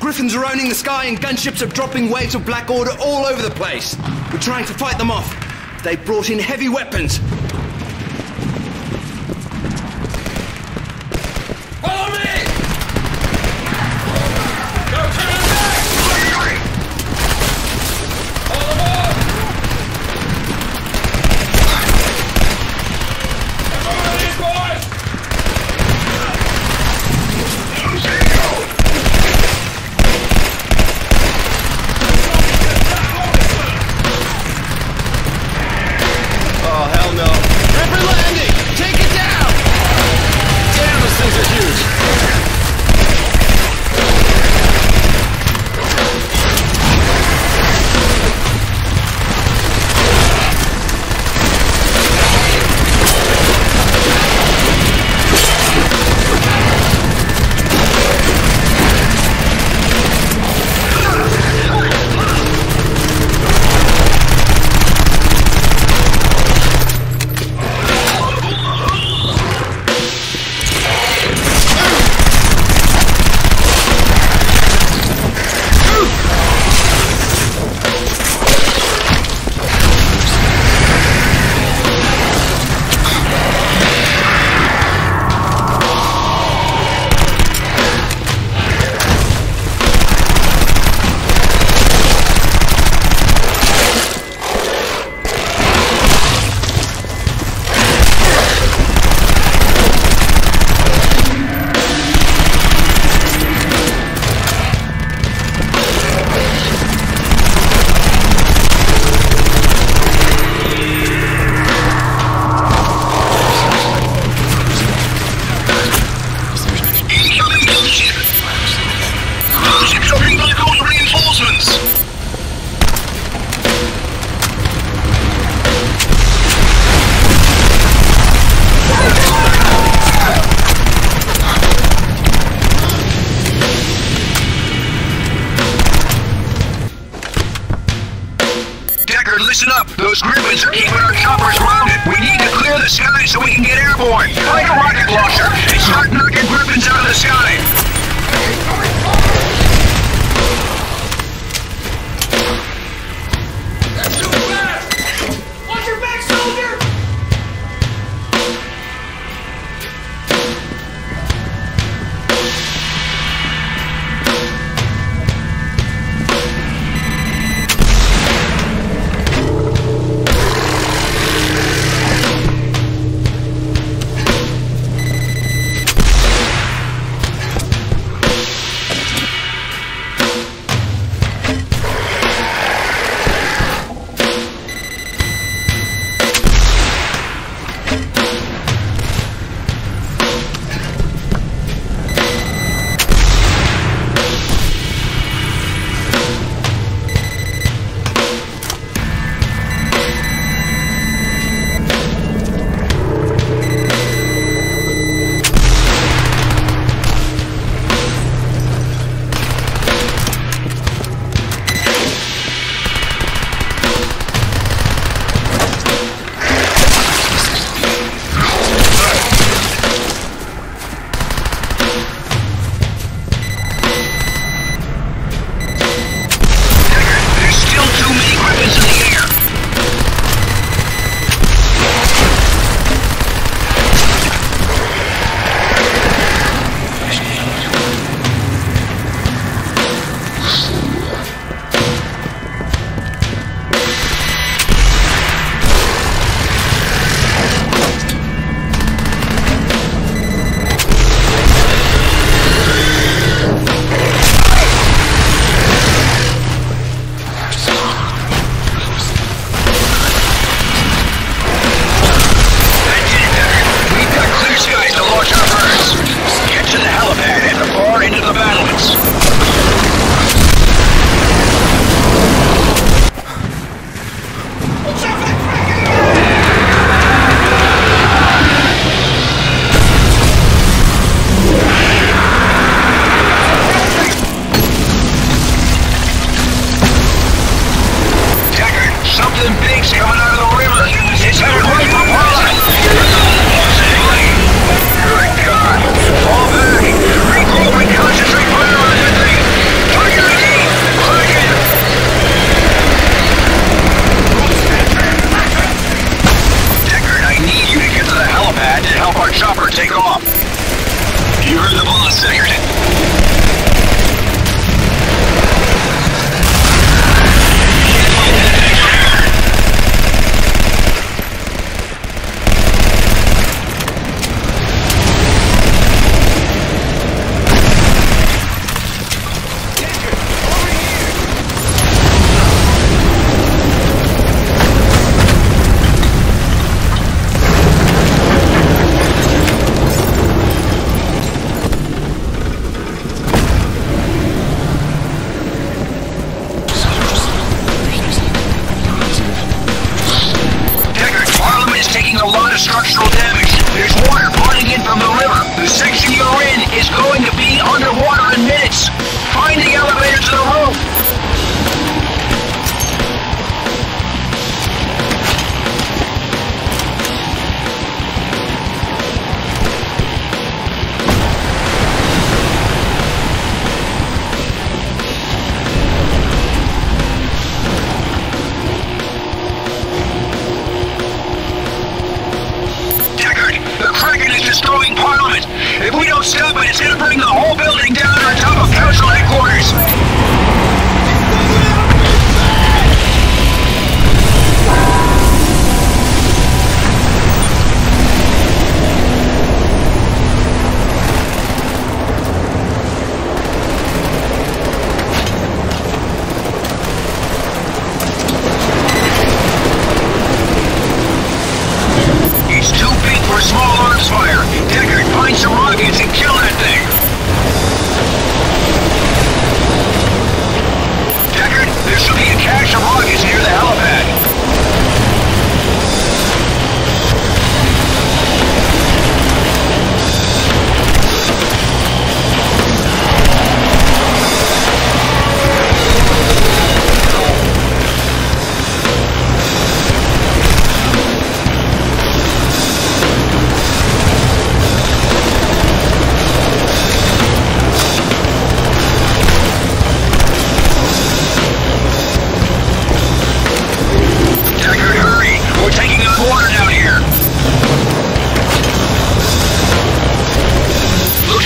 Griffins are owning the sky and gunships are dropping waves of Black Order all over the place. We're trying to fight them off. They brought in heavy weapons.
weapons are keeping our choppers grounded. We need to clear the sky so we can get airborne. Find a rocket launcher and start knocking griffins out of the sky.
That's too fast! Watch your back, soldier!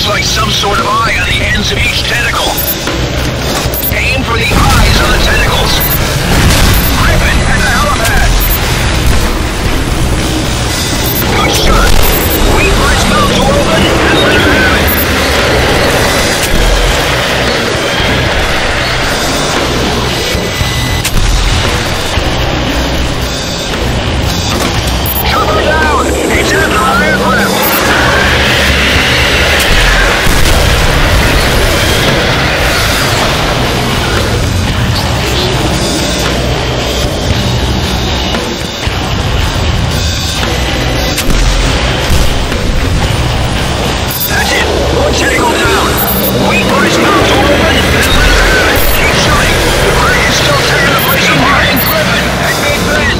looks like some sort of eye on the ends of each tentacle. Aim for the eyes on the tentacles. Grip it at the helipad. Good shot. Wait for its mouth to open and let her have it. Shut her down. It's at the higher grip. Tentacle down. Wait for his mouth to open and let her have it. Keep shooting. The prey is still taking the place of Mark and Griffin and Big Ben.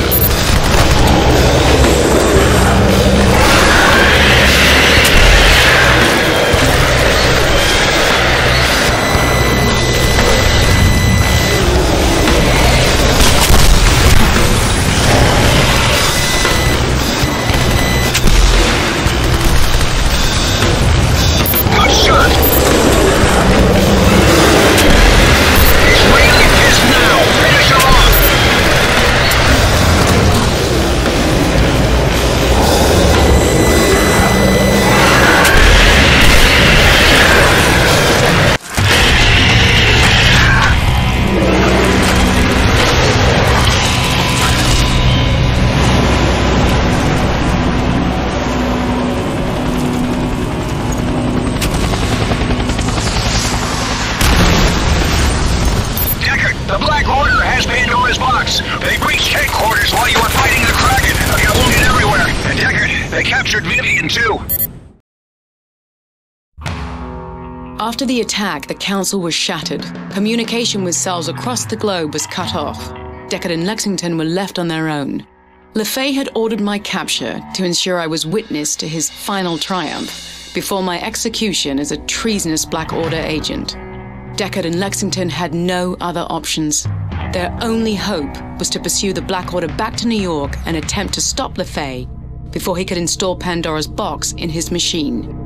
After the attack, the council was shattered. Communication with cells across the globe was cut off. Deckard and Lexington were left on their own. LeFay had ordered my capture to ensure I was witness to his final triumph before my execution as a treasonous Black Order agent. Deckard and Lexington had no other options. Their only hope was to pursue the Black Order back to New York and attempt to stop LeFay before he could install Pandora's box in his machine.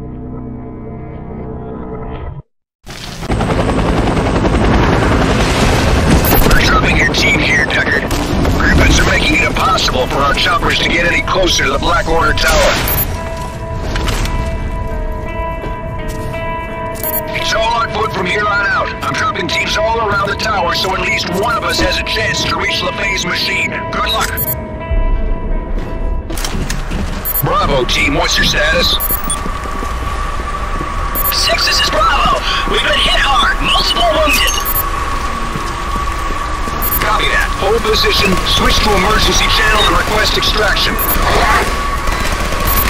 Team here, Deckard. Griffins are making it impossible for our choppers to get any closer to the Black Order tower. It's all on foot from here on out. I'm dropping teams all around the tower so at least one of us has a chance to reach LeFay's machine. Good luck. Bravo, team. What's your status?
6, this is Bravo. We've been hit hard. Multiple wounded.
Copy that. Hold position, switch to emergency channel and request extraction.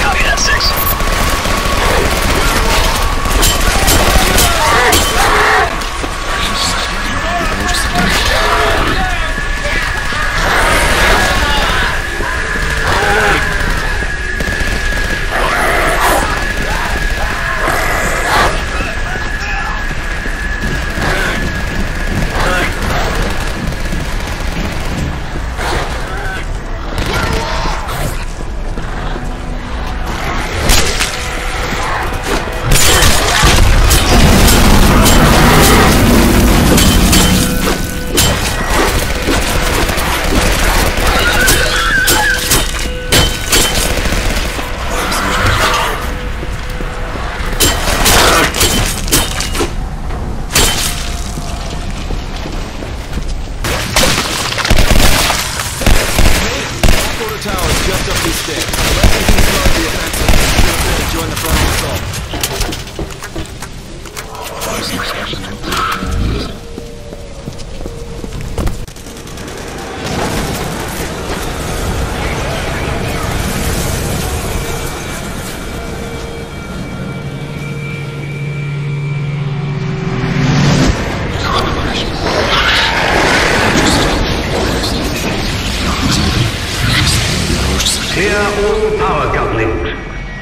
Copy that, 6.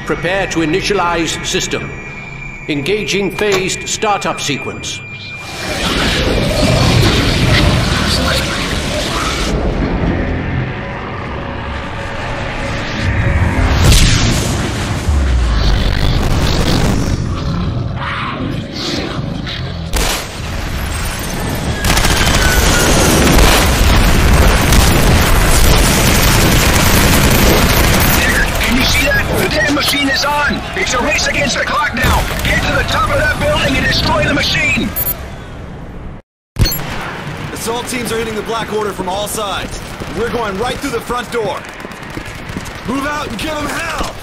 Prepare to initialize system. Engaging phased startup sequence.
machine is on! It's a race against the clock now! Get to the top of that building and destroy the machine!
Assault teams are hitting the Black Order from all sides. We're going right through the front door. Move out and give them hell!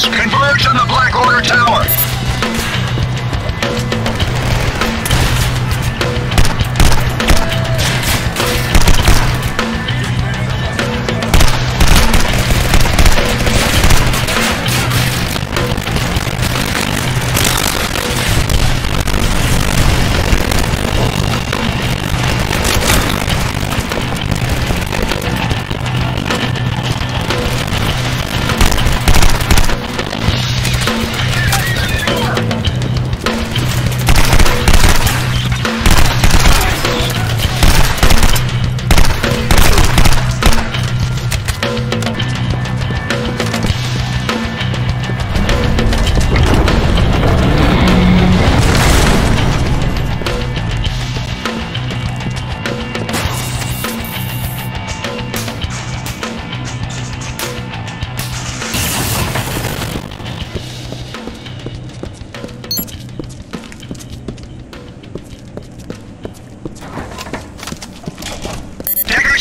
Converge on the Black Order Tower!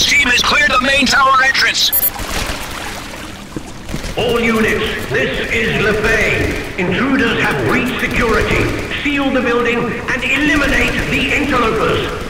Team has cleared the main tower entrance.
All units, this is LaFay. Intruders have breached security. Seal the building and eliminate the interlopers.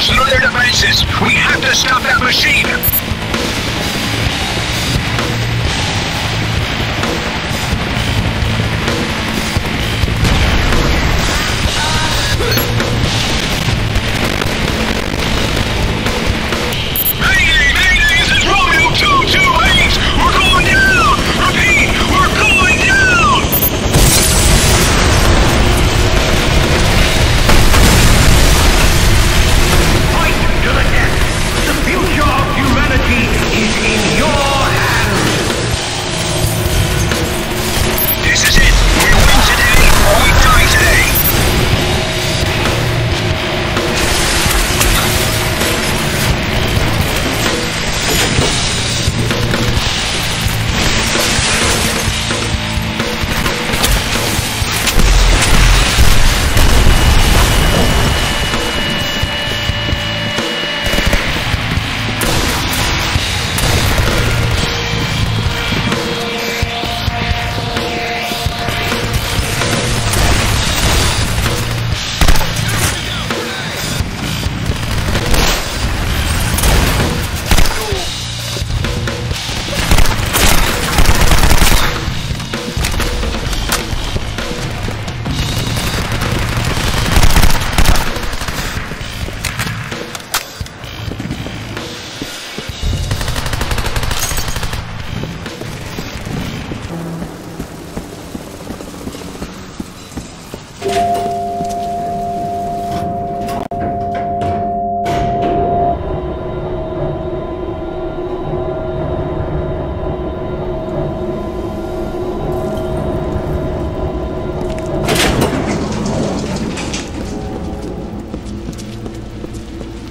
Through their defenses! We have to stop that machine! Mayday! Mayday! This is Romeo 228! We're going down! Repeat! We're going down!
To the death! The future of humanity!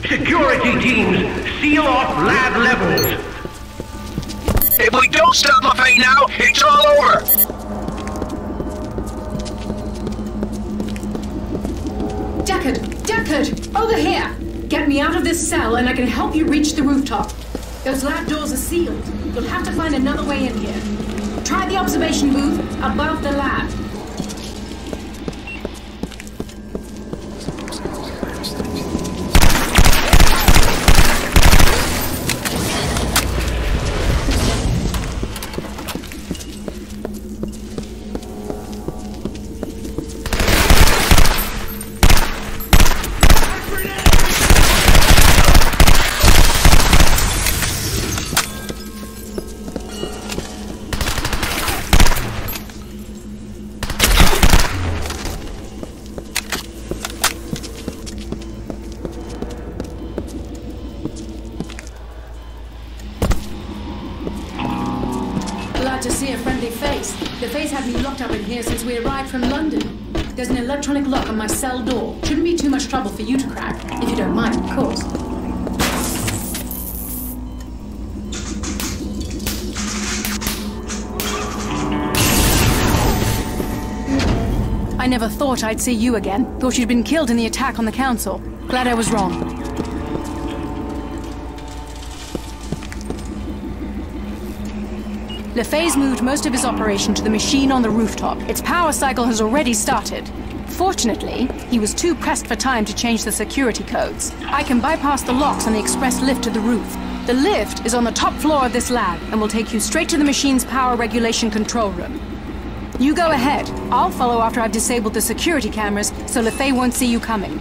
Security teams, seal off lab levels.
If we don't stop LaFay now, it's all over!
Deckard! Over here! Get me out of this cell and I can help you reach the rooftop. Those lab doors are sealed. You'll have to find another way in here. Try the observation booth above the lab. To see a friendly face. The face had me locked up in here since we arrived from London. There's an electronic lock on my cell door. Shouldn't be too much trouble for you to crack, if you don't mind, of course. I never thought I'd see you again. Thought you'd been killed in the attack on the council. Glad I was wrong. LaFay's moved most of his operation to the machine on the rooftop. Its power cycle has already started. Fortunately, he was too pressed for time to change the security codes. I can bypass the locks on the express lift to the roof. The lift is on the top floor of this lab and will take you straight to the machine's power regulation control room. You go ahead. I'll follow after I've disabled the security cameras so LaFay won't see you coming.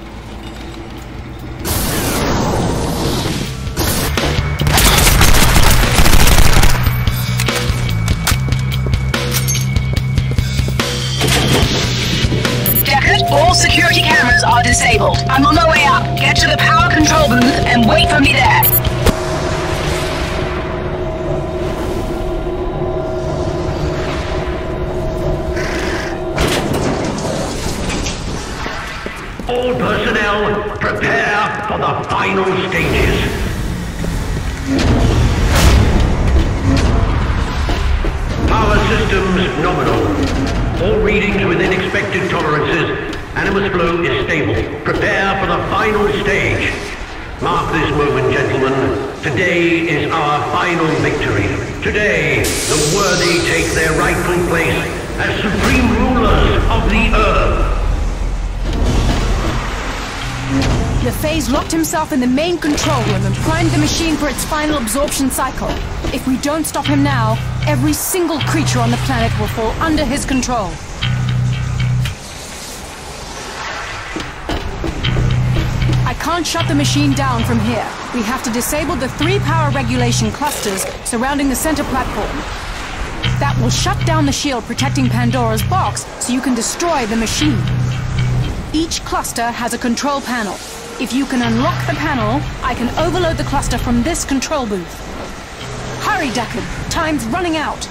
All security cameras are disabled. I'm on my way up. Get to the power control booth and wait for me there.
All personnel, prepare for the final stages. Power systems nominal. All readings within expected tolerances. Animus flow is stable. Prepare for the final stage. Mark this moment, gentlemen. Today is our final victory. Today, the worthy take their rightful place as supreme rulers of the earth.
LaFay's locked himself in the main control room and primed the machine for its final absorption cycle. If we don't stop him now, every single creature on the planet will fall under his control. I can't shut the machine down from here. We have to disable the 3 power regulation clusters surrounding the center platform. That will shut down the shield protecting Pandora's box so you can destroy the machine. Each cluster has a control panel. If you can unlock the panel, I can overload the cluster from this control booth. Hurry, Deckard. Time's running out.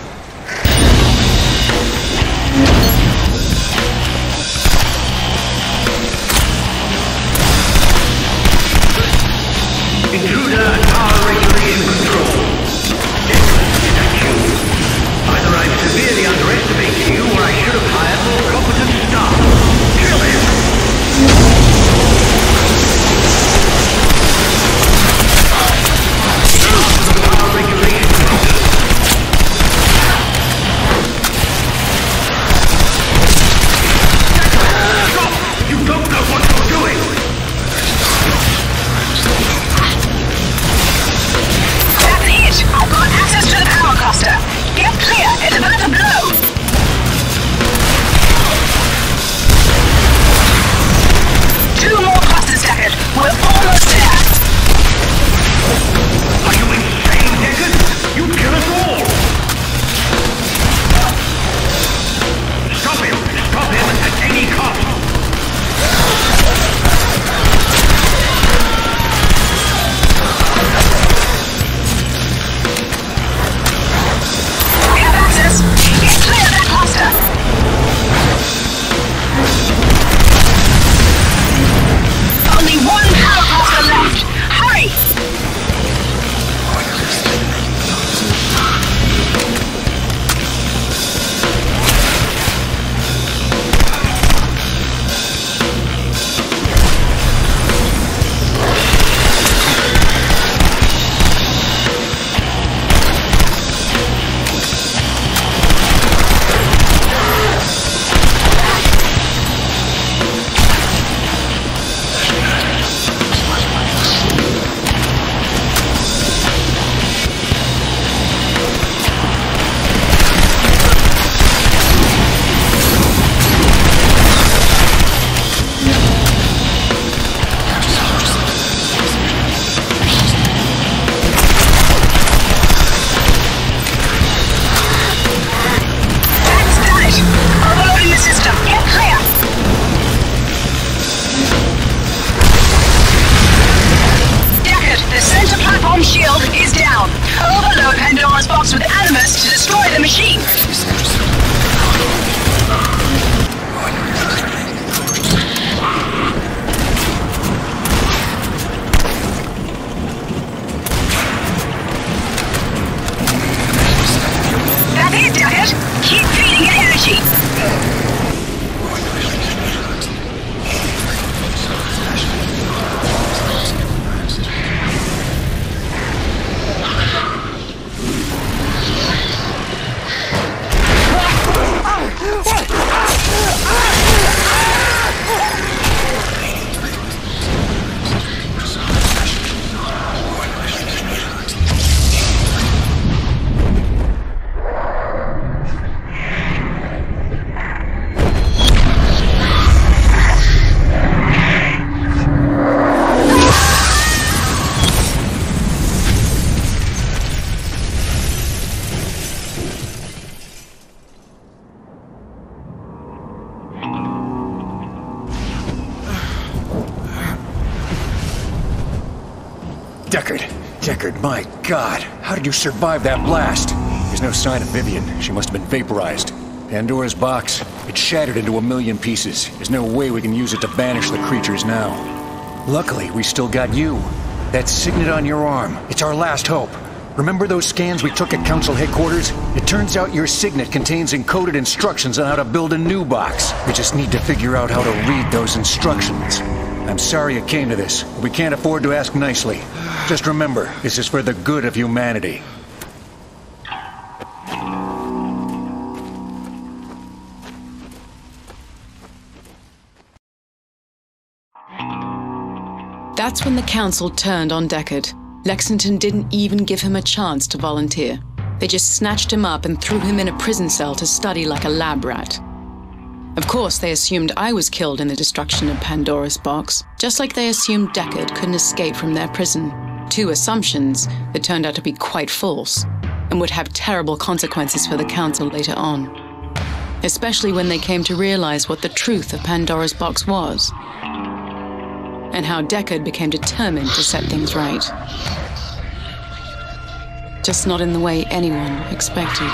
Intruder and power regulation control. Excellent. Either I'm severely underestimating you or I should have hired more competent staff. Kill him! Power regulation control. Stop! You don't know what you're doing!
Deckard, my God. How did you survive that blast? There's no sign of Vivian. She must have been vaporized. Pandora's box. It shattered into a million pieces. There's no way we can use it to banish the creatures now. Luckily, we still got you. That signet on your arm. It's our last hope. Remember those scans we took at Council headquarters? It turns out your signet contains encoded instructions on how to build a new box. We just need to figure out how to read those instructions. I'm sorry it came to this. We can't afford to ask nicely. Just remember, this is for the good of humanity.
That's when the council turned on Deckard. Lexington didn't even give him a chance to volunteer. They just snatched him up and threw him in a prison cell to study like a lab rat. Of course, they assumed I was killed in the destruction of Pandora's box, just like they assumed Deckard couldn't escape from their prison. Two assumptions that turned out to be quite false, and would have terrible consequences for the council later on. Especially when they came to realize what the truth of Pandora's box was, and how Deckard became determined to set things right. Just not in the way anyone expected.